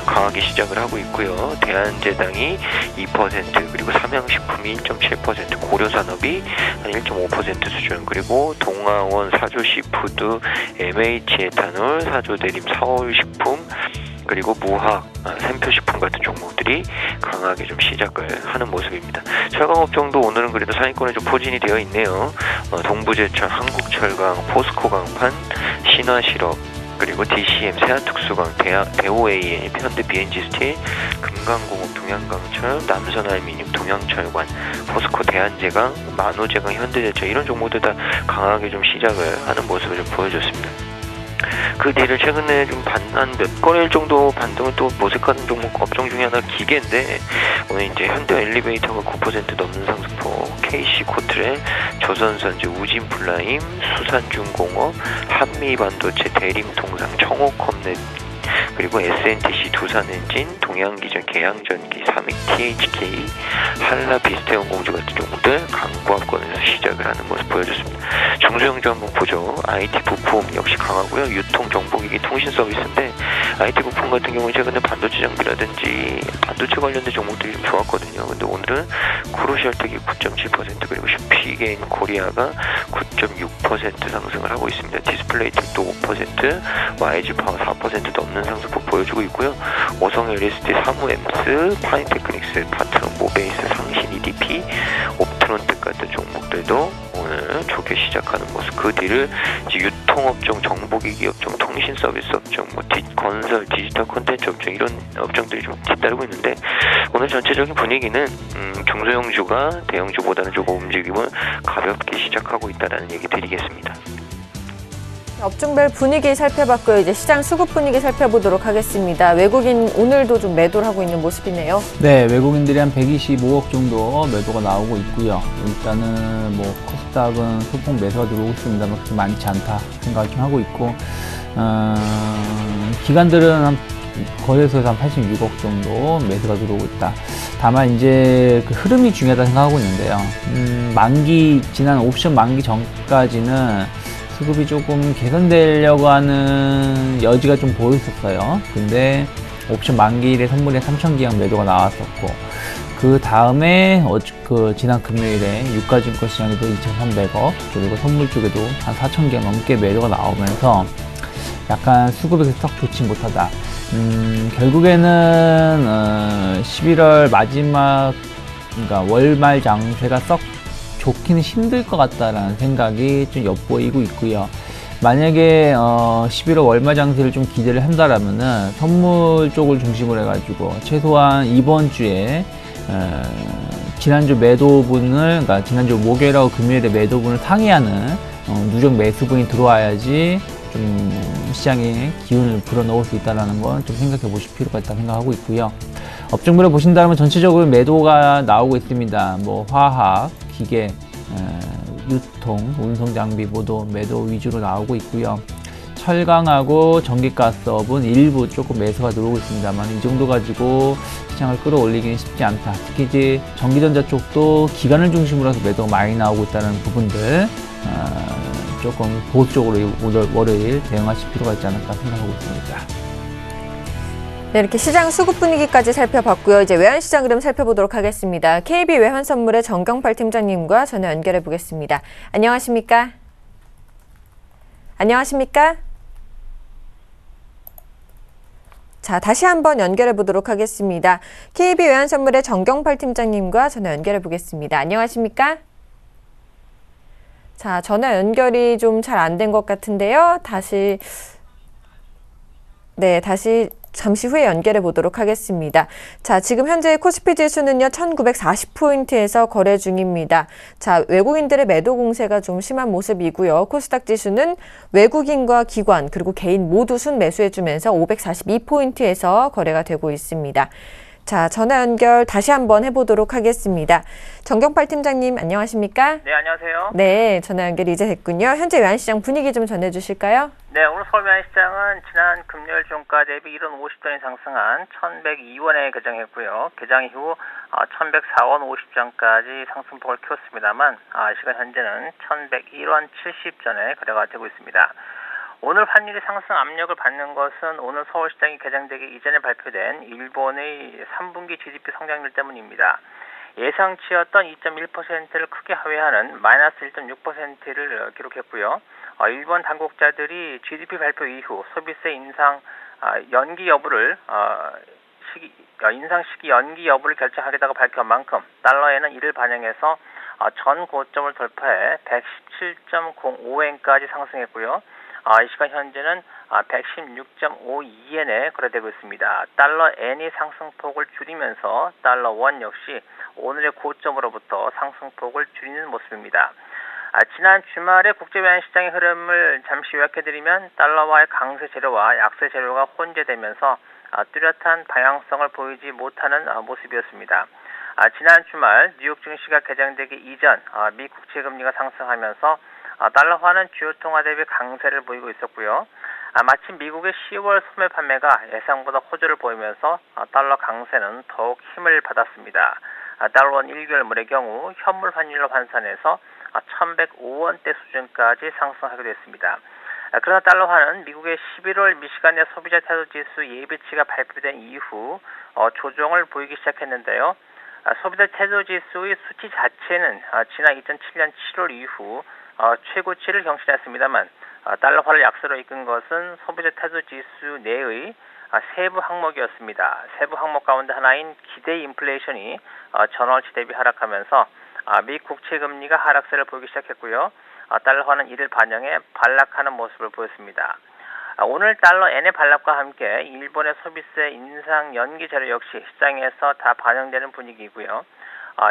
강하게 시작을 하고 있고요. 대한제당이 2% 그리고 삼양식품이 1.7% 고려산업이 한 1.5% 수준 그리고 동아원, 사조시푸드, MH에탄올, 사조대림, 사월식품 그리고 무학, 샘표식품 같은 종목들이 강하게 좀 시작을 하는 모습입니다. 철강업종도 오늘은 그래도 상위권에 좀 포진이 되어 있네요. 동부제철, 한국철강, 포스코강판, 신화실업 그리고 DCM, 세아특수강, 대우AM, 현대BNG스틸, 금강공업 등 동양강철, 남선알미늄, 동양철관, 포스코 대한제강, 만호제강, 현대제철 이런 종목들 다 강하게 좀 시작을 하는 모습을 좀 보여줬습니다. 그 뒤를 최근에 좀 한 몇 건일 정도 반등을 또 모색하는 종목 업종 중에 하나 기계인데, 오늘 이제 현대 엘리베이터가 9% 넘는 상승폭, KC코트레, 조선선제, 우진플라임, 수산중공업, 한미반도체, 대림통상, 청호컴넷, 그리고 SNTC, 두산엔진, 동양기전, 계양전기, 삼익, THK, 한라비스테온공주 같은 종목들 강보합권에서 시작을 하는 모습 보여줬습니다. 중소형주 한번 보죠. IT 부품 역시 강하고요. 유통, 정보기기, 통신 서비스인데 IT 부품 같은 경우는 최근에 반도체 장비라든지 반도체 관련된 종목들이 좀 좋았거든요. 근데 오늘은 크루시얼텍이 9.7% 그리고 슈피게인 코리아가 9.6% 상승을 하고 있습니다. 디스플레이텍도 5%, YG파워 4% 넘는 상승폭 보여주고 있고요. 오성 LSD, 사무엠스, 파인테크닉스, 파트너, 모베이스, 상신, EDP, 옵트론텍 같은 종목들도 오늘 좋게 시작하는 모습. 그 뒤를 이제 유통업종, 정보기기 업종, 통신서비스 업종, 건설, 디지털 콘텐츠 업종 이런 업종들이 좀 뒤따르고 있는데, 오늘 전체적인 분위기는 중소형주가 대형주보다는 조금 움직임을 가볍게 시작하고 있다는 얘기 드리겠습니다. 업종별 분위기 살펴봤고요. 이제 시장 수급 분위기 살펴보도록 하겠습니다. 외국인 오늘도 좀 매도를 하고 있는 모습이네요. 네, 외국인들이 한 125억 정도 매도가 나오고 있고요. 일단은 뭐 코스닥은 소폭 매수가 들어오고 있습니다만 그렇게 많지 않다 생각을 좀 하고 있고, 기관들은 한 거래소에서 한 86억 정도 매수가 들어오고 있다. 다만 이제 그 흐름이 중요하다 생각하고 있는데요. 지난 옵션 만기 전까지는 수급이 조금 개선되려고 하는 여지가 좀 보였었어요. 근데 옵션 만기일에 선물에 3,000기약 매도가 나왔었고, 그 다음에 지난 금요일에 유가증권 시장에도 2,300억, 그리고 선물 쪽에도 한 4,000기약 넘게 매도가 나오면서 약간 수급이 썩 좋지 못하다. 결국에는 11월 마지막, 그러니까 월말 장세가 썩 좋기는 힘들 것 같다라는 생각이 좀 엿보이고 있고요. 만약에 11월 월말 장세를 좀 기대를 한다라면은 선물 쪽을 중심으로 해가지고 최소한 이번 주에 지난주 매도분을, 그러니까 지난주 목요일하고 금요일에 매도분을 상회하는 누적 매수분이 들어와야지 좀 시장에 기운을 불어넣을 수 있다는 건 좀 생각해 보실 필요가 있다 생각하고 있고요. 업종별로 보신다면 전체적으로 매도가 나오고 있습니다. 뭐 화학, 기계, 유통, 운송장비 모두 매도 위주로 나오고 있고요. 철강하고 전기가스업은 일부 조금 매수가 들어오고 있습니다만 이 정도 가지고 시장을 끌어올리기는 쉽지 않다. 특히 이제 전기전자 쪽도 기관을 중심으로 해서 매도가 많이 나오고 있다는 부분들 조금 보수적으로 월요일 대응하실 필요가 있지 않을까 생각하고 있습니다. 네, 이렇게 시장 수급 분위기까지 살펴봤고요. 이제 외환시장 흐름 살펴보도록 하겠습니다. KB 외환선물의 정경팔 팀장님과 전화 연결해 보겠습니다. 안녕하십니까? 안녕하십니까? 자, 다시 한번 연결해 보도록 하겠습니다. KB 외환선물의 정경팔 팀장님과 전화 연결해 보겠습니다. 안녕하십니까? 자, 전화 연결이 좀 잘 안 된 것 같은데요. 다시 잠시 후에 연결해 보도록 하겠습니다. 자, 지금 현재 코스피 지수는요, 1940포인트에서 거래 중입니다. 자, 외국인들의 매도 공세가 좀 심한 모습이고요. 코스닥 지수는 외국인과 기관 그리고 개인 모두 순매수해주면서 542포인트에서 거래가 되고 있습니다. 자, 전화 연결 다시 한번 해보도록 하겠습니다. 정경팔 팀장님, 안녕하십니까? 네, 안녕하세요. 네, 전화 연결이 이제 됐군요. 현재 외환시장 분위기 좀 전해주실까요? 네, 오늘 서울 외환시장은 지난 금요일 종가 대비 1원 50전이 상승한 1,102원에 개장했고요. 개장 이후 1,104원 50전까지 상승폭을 키웠습니다만 시간 현재는 1,101원 70전에 거래가 되고 있습니다. 오늘 환율이 상승 압력을 받는 것은 오늘 서울시장이 개장되기 이전에 발표된 일본의 3분기 GDP 성장률 때문입니다. 예상치였던 2.1%를 크게 하회하는 마이너스 1.6%를 기록했고요. 일본 당국자들이 GDP 발표 이후 소비세 인상 연기 여부를 인상 시기 연기 여부를 결정하겠다고 밝힌 만큼 달러에는 이를 반영해서 전 고점을 돌파해 117.05엔까지 상승했고요. 이 시간 현재는 116.52엔에 거래되고 있습니다. 달러 N이 상승폭을 줄이면서 달러 원 역시 오늘의 고점으로부터 상승폭을 줄이는 모습입니다. 지난 주말에 국제외환시장의 흐름을 잠시 요약해드리면 달러와의 강세 재료와 약세 재료가 혼재되면서 뚜렷한 방향성을 보이지 못하는 모습이었습니다. 지난 주말 뉴욕 증시가 개장되기 이전 미 국채 금리가 상승하면서 달러화는 주요 통화 대비 강세를 보이고 있었고요. 마침 미국의 10월 소매 판매가 예상보다 호조를 보이면서 달러 강세는 더욱 힘을 받았습니다. 달러원 1개월물의 경우 현물 환율로 환산해서 1105원대 수준까지 상승하게 됐습니다. 그러나 달러화는 미국의 11월 미시간 내 소비자 태도지수 예비치가 발표된 이후 조정을 보이기 시작했는데요. 소비자 태도지수의 수치 자체는 지난 2007년 7월 이후 최고치를 경신했습니다만 달러화를 약세로 이끈 것은 소비자 태도지수 내의 세부 항목이었습니다. 세부 항목 가운데 하나인 기대 인플레이션이 전월치 대비 하락하면서 미 국채 금리가 하락세를 보이기 시작했고요. 달러화는 이를 반영해 반락하는 모습을 보였습니다. 오늘 달러 N의 반락과 함께 일본의 소비세 인상 연기 자료 역시 시장에서 다 반영되는 분위기이고요.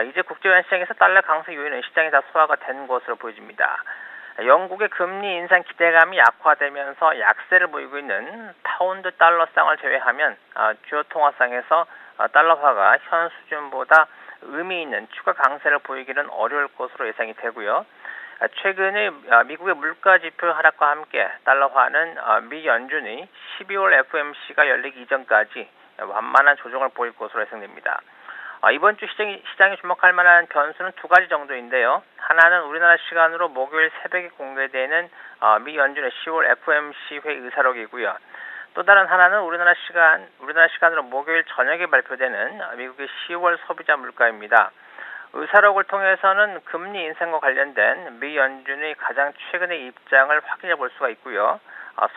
이제 국제외환시장에서 달러 강세 요인은 시장에 다 소화가 된 것으로 보여집니다. 영국의 금리 인상 기대감이 약화되면서 약세를 보이고 있는 파운드 달러쌍을 제외하면 주요 통화상에서 달러화가 현 수준보다 의미 있는 추가 강세를 보이기는 어려울 것으로 예상이 되고요. 최근에 미국의 물가 지표 하락과 함께 달러화는 미 연준의 12월 FOMC가 열리기 이전까지 완만한 조정을 보일 것으로 예상됩니다. 이번 주 시장이 주목할 만한 변수는 두 가지 정도인데요. 하나는 우리나라 시간으로 목요일 새벽에 공개되는 미 연준의 10월 FOMC 회의 의사록이고요. 또 다른 하나는 우리나라 시간으로 목요일 저녁에 발표되는 미국의 10월 소비자 물가입니다. 의사록을 통해서는 금리 인상과 관련된 미 연준의 가장 최근의 입장을 확인해 볼 수가 있고요.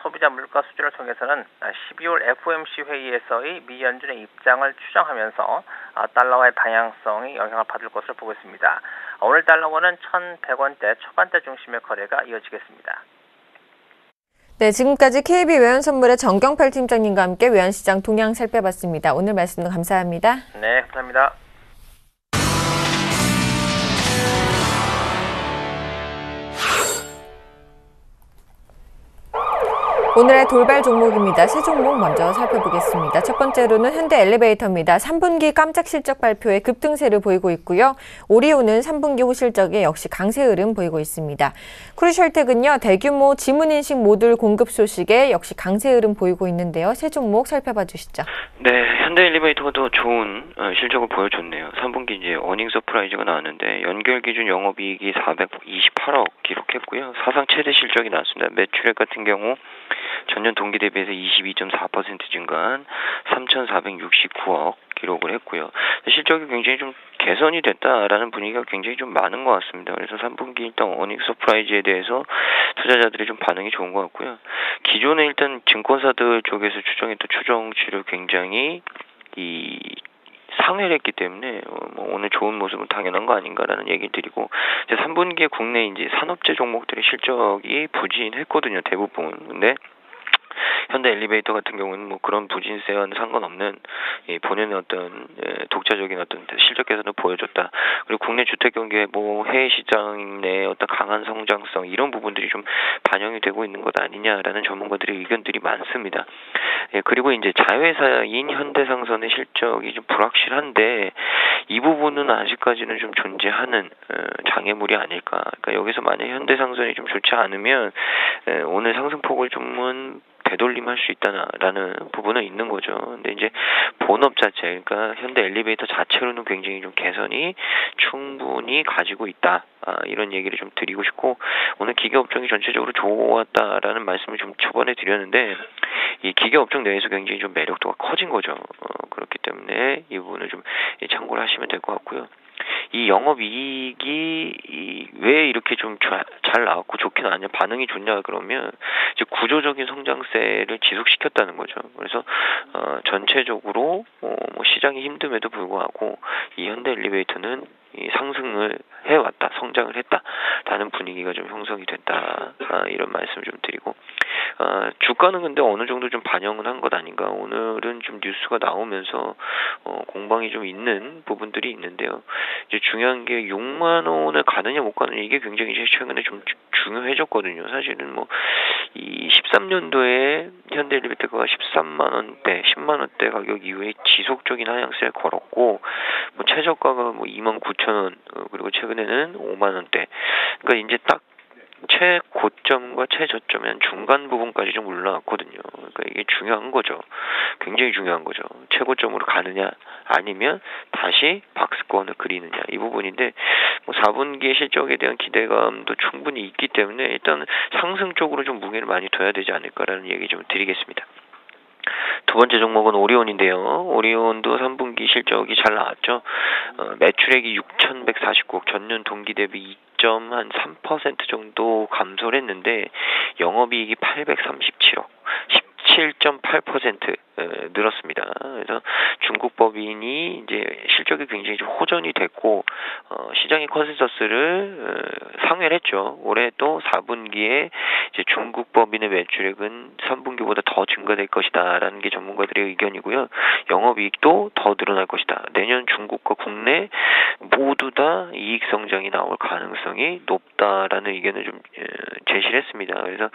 소비자 물가 수준을 통해서는 12월 FOMC 회의에서의 미 연준의 입장을 추정하면서 달러와의 방향성이 영향을 받을 것으로 보고 있습니다. 오늘 달러원은 1,100원대 초반대 중심의 거래가 이어지겠습니다. 네, 지금까지 KB 외환선물의 정경팔 팀장님과 함께 외환시장 동향 살펴봤습니다. 오늘 말씀도 감사합니다. 네, 감사합니다. 오늘의 돌발 종목입니다. 세 종목 먼저 살펴보겠습니다. 첫 번째로는 현대 엘리베이터입니다. 3분기 깜짝 실적 발표에 급등세를 보이고 있고요. 오리온은 3분기 호실적에 역시 강세 흐름 보이고 있습니다. 크루셜텍은요, 대규모 지문인식 모듈 공급 소식에 역시 강세 흐름 보이고 있는데요. 세 종목 살펴봐 주시죠. 네, 현대 엘리베이터가 더 좋은 실적을 보여줬네요. 3분기 이제 어닝 서프라이즈가 나왔는데 연결 기준 영업이익이 428억 기록했고요. 사상 최대 실적이 나왔습니다. 매출액 같은 경우 전년 동기 대비해서 22.4% 증가한 3,469억 기록을 했고요. 실적이 굉장히 좀 개선이 됐다라는 분위기가 굉장히 좀 많은 것 같습니다. 그래서 3분기 일단 어닝 서프라이즈에 대해서 투자자들이 좀 반응이 좋은 것 같고요. 기존에 일단 증권사들 쪽에서 추정했던 추정치를 굉장히 상회를 했기 때문에 오늘 좋은 모습은 당연한 거 아닌가라는 얘기를 드리고, 이제 3분기에 국내 이제 산업재 종목들의 실적이 부진했거든요, 대부분. 근데 현대 엘리베이터 같은 경우는 뭐 그런 부진세와는 상관없는 본연의 어떤 독자적인 어떤 실적 개선을 보여줬다. 그리고 국내 주택 경기에 뭐 해외 시장 내 어떤 강한 성장성 이런 부분들이 좀 반영이 되고 있는 것 아니냐라는 전문가들의 의견들이 많습니다. 그리고 이제 자회사인 현대상선의 실적이 좀 불확실한데 이 부분은 아직까지는 좀 존재하는 장애물이 아닐까. 그러니까 여기서 만약 현대상선이 좀 좋지 않으면 오늘 상승폭을 좀은 되돌림할 수 있다라는 부분은 있는 거죠. 근데 이제 본업 자체, 그러니까 현대 엘리베이터 자체로는 굉장히 좀 개선이 충분히 가지고 있다. 이런 얘기를 좀 드리고 싶고, 오늘 기계업종이 전체적으로 좋았다라는 말씀을 좀 초반에 드렸는데, 이 기계업종 내에서 굉장히 좀 매력도가 커진 거죠. 그렇기 때문에 이 부분을 좀 참고를 하시면 될 것 같고요. 이 영업이익이 왜 이렇게 좀 잘 나왔고 좋게 나왔냐, 반응이 좋냐 그러면 이제 구조적인 성장세를 지속시켰다는 거죠. 그래서 전체적으로 뭐 시장이 힘듦에도 불구하고 이 현대 엘리베이터는 이 상승을 해왔다, 성장을 했다라는 분위기가 좀 형성이 됐다, 이런 말씀을 좀 드리고, 주가 주가는 근데 어느 정도 좀 반영은 한 것 아닌가. 오늘은 좀 뉴스가 나오면서 공방이 좀 있는 부분들이 있는데요. 이제 중요한 게 6만 원을 가느냐 못 가느냐 이게 굉장히 이제 최근에 좀 중요해졌거든요. 사실은 뭐 이 13년도에 현대일리미테가 13만 원대, 10만 원대 가격 이후에 지속적인 하향세를 걸었고 뭐 최저가가 뭐 2만 9천 원 그리고 최근에는 5만 원대. 그러니까 이제 딱 최고점과 최저점의 한 중간 부분까지 좀 올라왔거든요. 그러니까 이게 중요한 거죠. 굉장히 중요한 거죠. 최고점으로 가느냐 아니면 다시 박스권을 그리느냐 이 부분인데 뭐 4분기 실적에 대한 기대감도 충분히 있기 때문에 일단 상승 쪽으로 좀 무게를 많이 둬야 되지 않을까라는 얘기 좀 드리겠습니다. 두 번째 종목은 오리온인데요. 오리온도 3분기 실적이 잘 나왔죠. 매출액이 6,149억, 전년 동기 대비 2.3% 정도 감소를 했는데 영업이익이 837억, 17.8% 늘었습니다. 그래서 중국 법인이 이제 실적이 굉장히 좀 호전이 됐고 시장의 컨센서스를 상회를 했죠. 올해 또 4분기에 이제 중국 법인의 매출액은 3분기보다 더 증가될 것이다라는 게 전문가들의 의견이고요. 영업이익도 더 늘어날 것이다. 내년 중국과 국내 모두 다 이익 성장이 나올 가능성이 높다라는 의견을 좀 제시를 했습니다. 그래서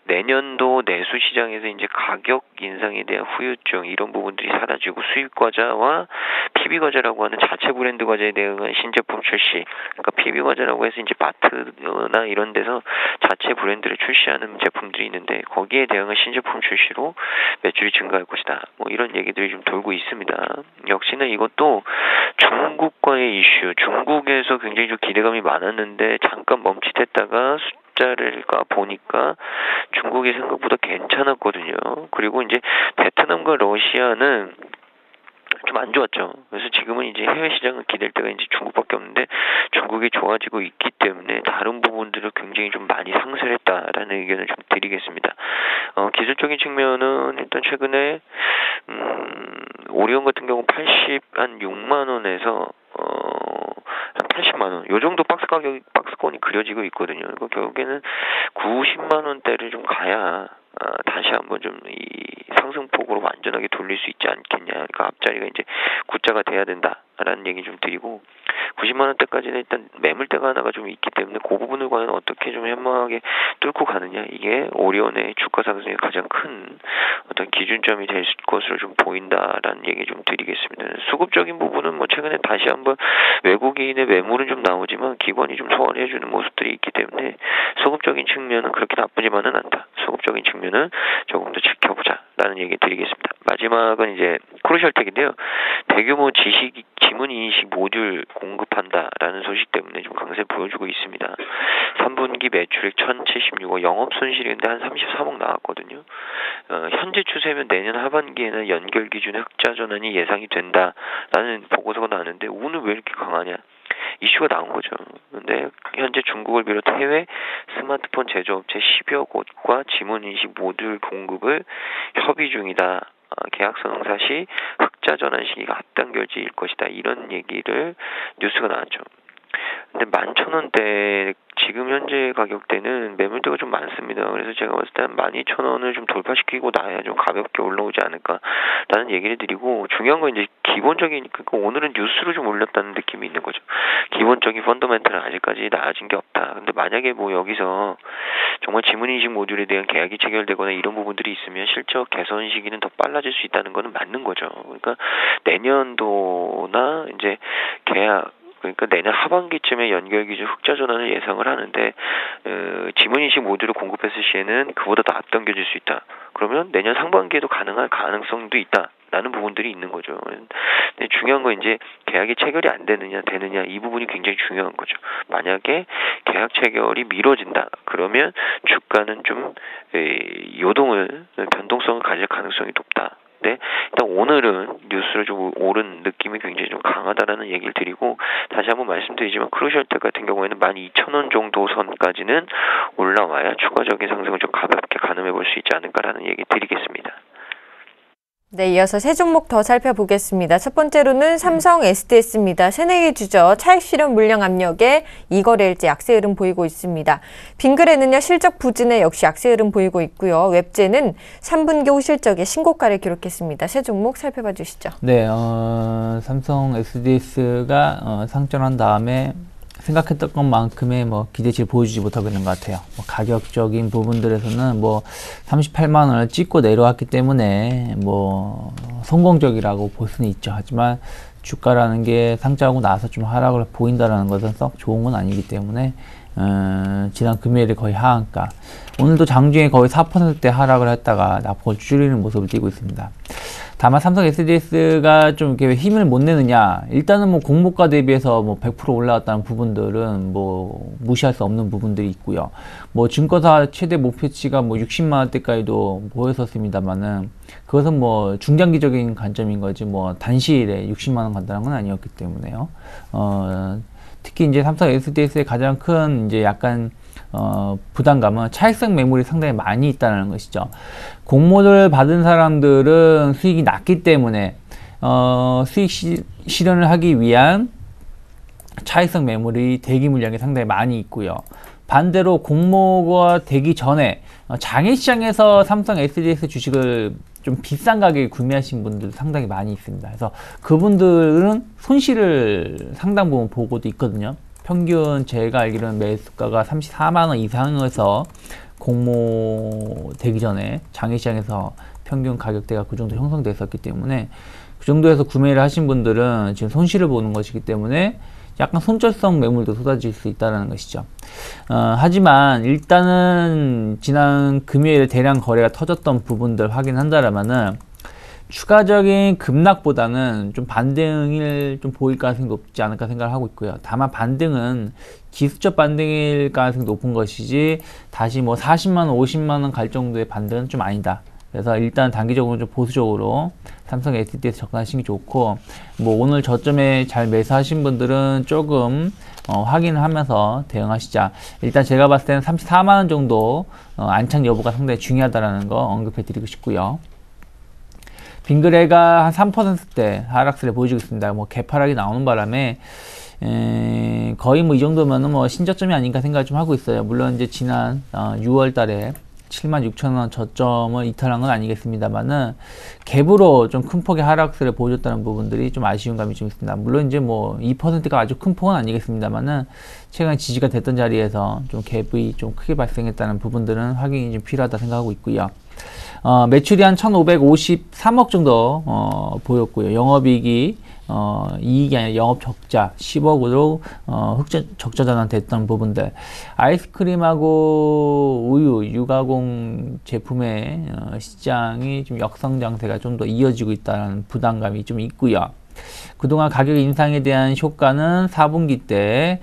내년도 내수 시장에서 이제 가격 인상에 대한 후유증 이런 부분들이 사라지고 수입 과자와 PB 과자라고 하는 자체 브랜드 과자에 대한 신제품 출시. 그러니까 PB 과자라고 해서 이제 마트나 이런 데서 자체 브랜드를 출시하는 제품들이 있는데 거기에 대한 신제품 출시로 매출이 증가할 것이다. 뭐 이런 얘기들이 좀 돌고 있습니다. 역시나 이것도 중국과의 이슈. 중국에서 굉장히 좀 기대감이 많았는데 잠깐 멈칫했다가 숫자를 보니까 중국이 생각보다 괜찮았거든요. 그리고 이제 베트남과 러시아는 좀 안 좋았죠. 그래서 지금은 이제 해외 시장을 기댈 때가 이제 중국밖에 없는데 중국이 좋아지고 있기 때문에 다른 부분들을 굉장히 좀 많이 상쇄를 했다라는 의견을 좀 드리겠습니다. 기술적인 측면은 일단 최근에 오리온 같은 경우 6만 원에서 한 80만 원, 요 정도 박스권이 그려지고 있거든요. 그러니까 결국에는 90만 원대를 좀 가야 다시 한번 좀 이 상승폭으로 완전하게 돌릴 수 있지 않겠냐. 그러니까 앞자리가 이제 9자가 돼야 된다라는 얘기 좀 드리고 90만 원대까지는 일단 매물대가 하나가 좀 있기 때문에 그 부분을 과연 어떻게 좀 현명하게 뚫고 가느냐 이게 오리온의 주가 상승의 가장 큰 어떤 기준점이 될 것으로 좀 보인다라는 얘기 좀 드리겠습니다. 수급적인 부분은 뭐 최근에 다시 한번 외국인의 매물은 좀 나오지만 기관이 좀 소화를 해주는 모습들이 있기 때문에 수급적인 측면은 그렇게 나쁘지만은 않다. 수급적인 측면은 조금 더 지켜보자라는 얘기 드리겠습니다. 마지막은 이제 크루셜텍인데요. 대규모 지문인식 모듈 공급한다라는 소식 때문에 좀 강세를 보여주고 있습니다. 3분기 매출액 1,076억, 영업손실이 근데 한 33억 나왔거든요. 현재 추세면 내년 하반기에는 연결 기준의 흑자 전환이 예상이 된다라는 보고서가 나왔는데 오늘 왜 이렇게 강하냐? 이슈가 나온 거죠. 근데 현재 중국을 비롯 해외 스마트폰 제조업체 10여 곳과 지문인식 모듈 공급을 협의 중이다. 계약 성사 시 흑자 전환 시기가 앞당겨질 것이다. 이런 얘기를 뉴스가 나왔죠. 근데 11,000원대 지금 현재 가격대는 매물대가 좀 많습니다. 그래서 제가 봤을 때 12,000원을 좀 돌파시키고 나야 좀 가볍게 올라오지 않을까라는 얘기를 드리고 중요한 건 이제 기본적인 그러니까 오늘은 뉴스로 좀 올렸다는 느낌이 있는 거죠. 기본적인 펀더멘탈은 아직까지 나아진 게 없다. 근데 만약에 뭐 여기서 정말 지문인식 모듈에 대한 계약이 체결되거나 이런 부분들이 있으면 실적 개선 시기는 더 빨라질 수 있다는 거는 맞는 거죠. 그러니까 내년도나 이제 그러니까 내년 하반기쯤에 연결 기준 흑자 전환을 예상을 하는데 지문인식 모듈을 공급했을 시에는 그보다 더 앞당겨질 수 있다. 그러면 내년 상반기에도 가능할 가능성도 있다라는 부분들이 있는 거죠. 근데 중요한 건 이제 계약이 체결이 안 되느냐 이 부분이 굉장히 중요한 거죠. 만약에 계약 체결이 미뤄진다. 그러면 주가는 좀 변동성을 가질 가능성이 높다. 네, 일단 오늘은 뉴스를 좀 오른 느낌이 굉장히 좀 강하다라는 얘기를 드리고 다시 한번 말씀드리지만 크루셜텍 같은 경우에는 12,000원 정도 선까지는 올라와야 추가적인 상승을 좀 가볍게 가늠해 볼 수 있지 않을까라는 얘기 드리겠습니다. 네, 이어서 세 종목 더 살펴보겠습니다. 첫 번째로는 삼성 SDS입니다. 새내기 주저 차익 실현 물량 압력에 이거래일제 약세 흐름 보이고 있습니다. 빙그레는요 실적 부진에 역시 약세 흐름 보이고 있고요. 웹제는 3분기 후 실적에 신고가를 기록했습니다. 세 종목 살펴봐 주시죠. 네, 삼성 SDS가 상장한 다음에 생각했던 것만큼의 기대치를 보여주지 못하고 있는 것 같아요. 가격적인 부분들에서는 38만 원을 찍고 내려왔기 때문에 성공적이라고 볼 수는 있죠. 하지만 주가라는 게 상장하고 나서 좀 하락을 보인다라는 것은 썩 좋은 건 아니기 때문에 지난 금요일에 거의 하한가, 오늘도 장중에 거의 4%대 하락을 했다가 낙폭을 줄이는 모습을 띄고 있습니다. 다만 삼성 SDS가 좀 이렇게 힘을 못 내느냐, 일단은 공모가 대비해서 100% 올라왔다는 부분들은 무시할 수 없는 부분들이 있고요. 증권사 최대 목표치가 60만 원대까지도 보였었습니다만은 그것은 중장기적인 관점인 거지 단시일에 60만 원 간다는 건 아니었기 때문에요. 특히 이제 삼성 SDS의 가장 큰 약간 부담감은 차익성 매물이 상당히 많이 있다는 것이죠. 공모를 받은 사람들은 수익이 낮기 때문에 수익 실현을 하기 위한 차익성 매물이 대기 물량이 상당히 많이 있고요. 반대로 공모가 되기 전에 장외시장에서 삼성 SDS 주식을 좀 비싼 가격에 구매하신 분들 상당히 많이 있습니다. 그래서 그분들은 손실을 상당 부분 보고도 있거든요. 평균 제가 알기로는 매수가가 34만 원 이상에서 공모 되기 전에 장외시장에서 평균 가격대가 그 정도 형성됐었기 때문에 그 정도에서 구매를 하신 분들은 지금 손실을 보는 것이기 때문에 약간 손절성 매물도 쏟아질 수 있다는 것이죠. 하지만 일단은 지난 금요일에 대량 거래가 터졌던 부분들 확인한다라면은 추가적인 급락보다는 좀 반등을 좀 보일 가능성이 높지 않을까 생각을 하고 있고요. 다만 반등은 기술적 반등일 가능성이 높은 것이지 다시 40만 원, 50만 원 갈 정도의 반등은 좀 아니다. 그래서 일단 단기적으로 좀 보수적으로 삼성 SDS 접근하시는 게 좋고, 오늘 저점에 잘 매수하신 분들은 조금 확인을 하면서 대응하시자. 일단 제가 봤을 때는 34만 원 정도 안착 여부가 상당히 중요하다는 거 언급해 드리고 싶고요. 빙그레가 한 3%대 하락세를 보여주고 있습니다. 개파락이 나오는 바람에 거의 이 정도면은 신저점이 아닌가 생각을 좀 하고 있어요. 물론 이제 지난 6월 달에 76,000원 저점을 이탈한 건 아니겠습니다만은 갭으로 좀 큰 폭의 하락세를 보여줬다는 부분들이 좀 아쉬운 감이 좀 있습니다. 물론 이제 2%가 아주 큰 폭은 아니겠습니다만은 최근 지지가 됐던 자리에서 좀 갭이 좀 크게 발생했다는 부분들은 확인이 좀 필요하다 생각하고 있고요. 매출이 한 1,553억 정도 보였고요. 영업이익이 이익이 아니라 영업 적자 10억으로 적자 전환됐던 부분들, 아이스크림하고 우유, 유가공 제품의 시장이 좀 역성장세가 좀 더 이어지고 있다는 부담감이 좀 있고요. 그동안 가격 인상에 대한 효과는 4분기 때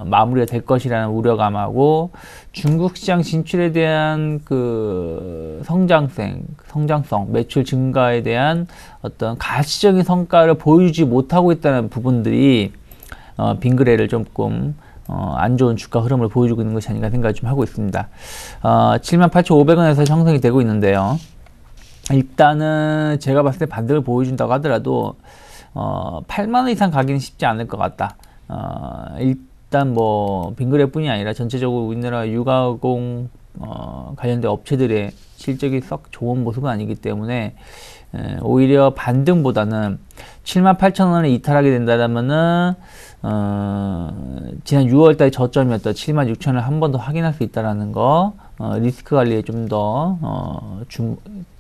마무리가 될 것이라는 우려감하고, 중국 시장 진출에 대한 그 성장성, 매출 증가에 대한 어떤 가시적인 성과를 보여주지 못하고 있다는 부분들이 빙그레를 조금 안 좋은 주가 흐름을 보여주고 있는 것이 아닌가 생각을 좀 하고 있습니다. 78,500원에서 형성이 되고 있는데요. 일단은 제가 봤을 때 반등을 보여준다고 하더라도 8만원 이상 가기는 쉽지 않을 것 같다. 일단 빙그레뿐이 아니라 전체적으로 우리나라 유가공 관련된 업체들의 실적이 썩 좋은 모습은 아니기 때문에 오히려 반등보다는 78,000원에 이탈하게 된다면은 지난 6월달 저점이었던 76,000원을 한 번 더 확인할 수 있다라는 거, 리스크 관리에 좀 더